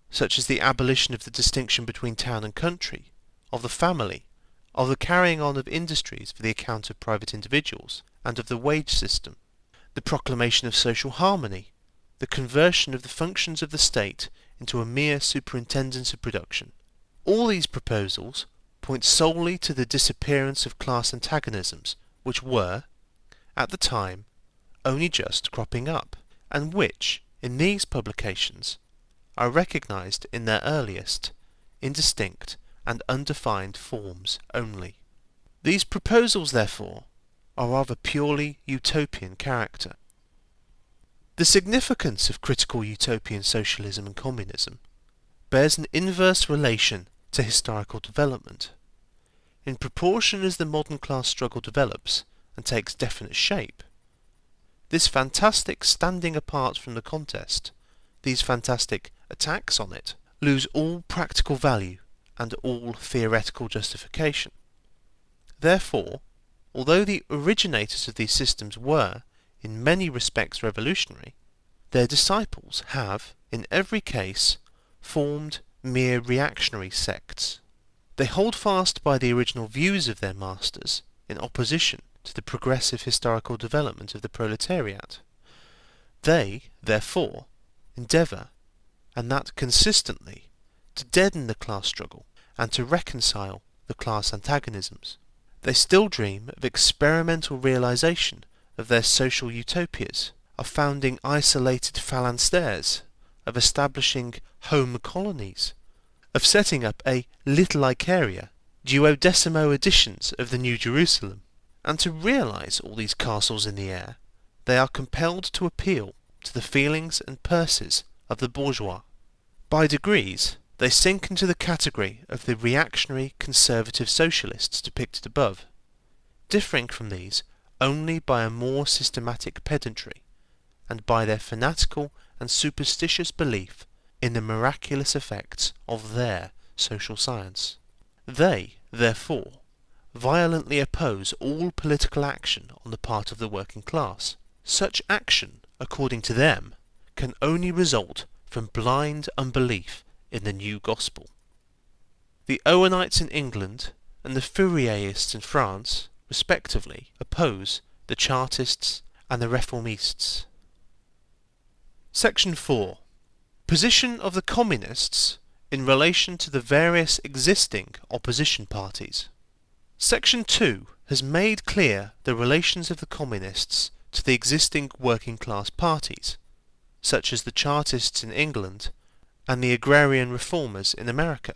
such as the abolition of the distinction between town and country, of the family, of the carrying on of industries for the account of private individuals, and of the wage system, the proclamation of social harmony, the conversion of the functions of the state into a mere superintendence of production. All these proposals point solely to the disappearance of class antagonisms which were, at the time, only just cropping up, and which, in these publications, are recognized in their earliest, indistinct, and undefined forms only. These proposals, therefore, are of a purely utopian character. The significance of critical utopian socialism and communism bears an inverse relation to historical development. In proportion as the modern class struggle develops and takes definite shape, this fantastic standing apart from the contest, these fantastic attacks on it, lose all practical value and all theoretical justification. Therefore, although the originators of these systems were, in many respects, revolutionary, their disciples have, in every case, formed mere reactionary sects. They hold fast by the original views of their masters in opposition to the progressive historical development of the proletariat. They, therefore, endeavour, and that consistently, to deaden the class struggle and to reconcile the class antagonisms. They still dream of experimental realisation of their social utopias, of founding isolated phalansteres, of establishing home colonies, of setting up a Little Icaria, duodecimo editions of the New Jerusalem. And to realise all these castles in the air, they are compelled to appeal to the feelings and purses of the bourgeois. By degrees, they sink into the category of the reactionary conservative socialists depicted above, differing from these only by a more systematic pedantry, and by their fanatical and superstitious belief in the miraculous effects of their social science. They, therefore, violently oppose all political action on the part of the working class. Such action, according to them, can only result from blind unbelief in the new gospel. The Owenites in England and the Fourierists in France, respectively, oppose the Chartists and the Reformists. Section 4. Position of the Communists in relation to the various existing opposition parties. Section 2 has made clear the relations of the Communists to the existing working class parties, such as the Chartists in England and the agrarian reformers in America.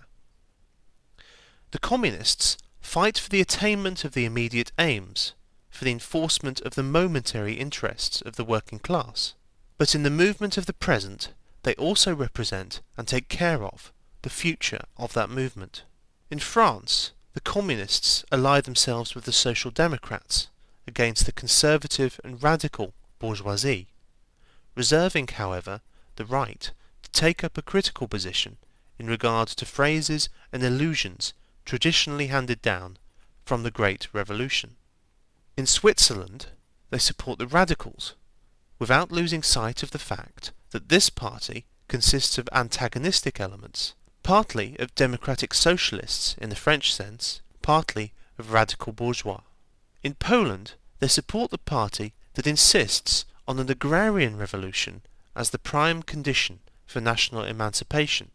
The Communists fight for the attainment of the immediate aims, for the enforcement of the momentary interests of the working class, but in the movement of the present they also represent and take care of the future of that movement. In France, the Communists ally themselves with the Social Democrats against the conservative and radical bourgeoisie, reserving, however, the right to take up a critical position in regard to phrases and allusions traditionally handed down from the Great Revolution. In Switzerland, they support the radicals, without losing sight of the fact that this party consists of antagonistic elements, partly of democratic socialists in the French sense, partly of radical bourgeois. In Poland, they support the party that insists on an agrarian revolution as the prime condition for national emancipation,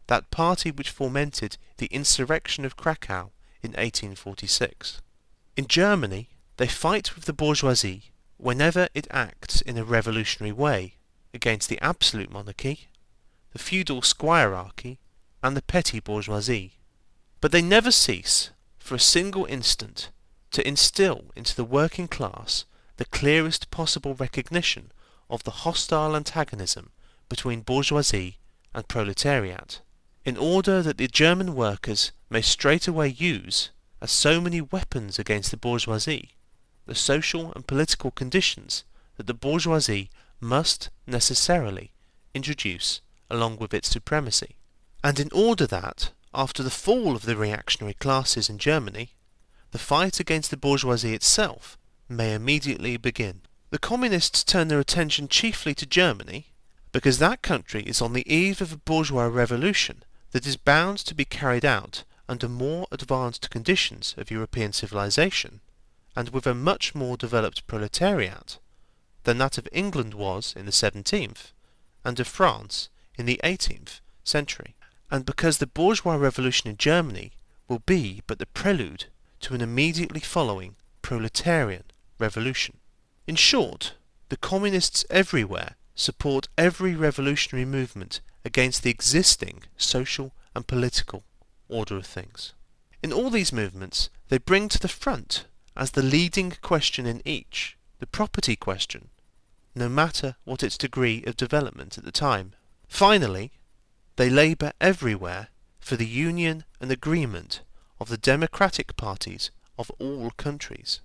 that party which fomented the insurrection of Krakow in 1846. In Germany, they fight with the bourgeoisie whenever it acts in a revolutionary way against the absolute monarchy, the feudal squirearchy, and the petty bourgeoisie. But they never cease, for a single instant, to instill into the working class the clearest possible recognition of the hostile antagonism between bourgeoisie and proletariat, in order that the German workers may straightway use, as so many weapons against the bourgeoisie, the social and political conditions that the bourgeoisie must necessarily introduce along with its supremacy, and in order that, after the fall of the reactionary classes in Germany, the fight against the bourgeoisie itself may immediately begin. The Communists turn their attention chiefly to Germany because that country is on the eve of a bourgeois revolution that is bound to be carried out under more advanced conditions of European civilization and with a much more developed proletariat than that of England was in the 17th and of France in the 18th century, and because the bourgeois revolution in Germany will be but the prelude to an immediately following proletarian revolution. In short, the Communists everywhere support every revolutionary movement against the existing social and political order of things. In all these movements they bring to the front as the leading question in each, the property question, no matter what its degree of development at the time. Finally, they labour everywhere for the union and agreement of the democratic parties of all countries.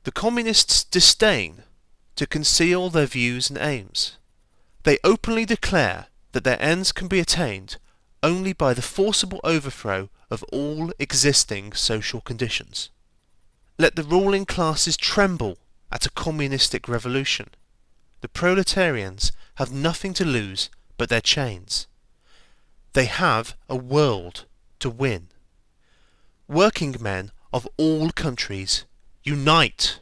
The communists disdain to conceal their views and aims. They openly declare that their ends can be attained only by the forcible overthrow of all existing social conditions. Let the ruling classes tremble at a communistic revolution. The proletarians have nothing to lose but their chains. They have a world to win. Working men of all countries, unite!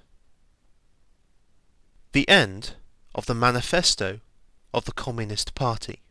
The end of the Manifesto of the Communist Party.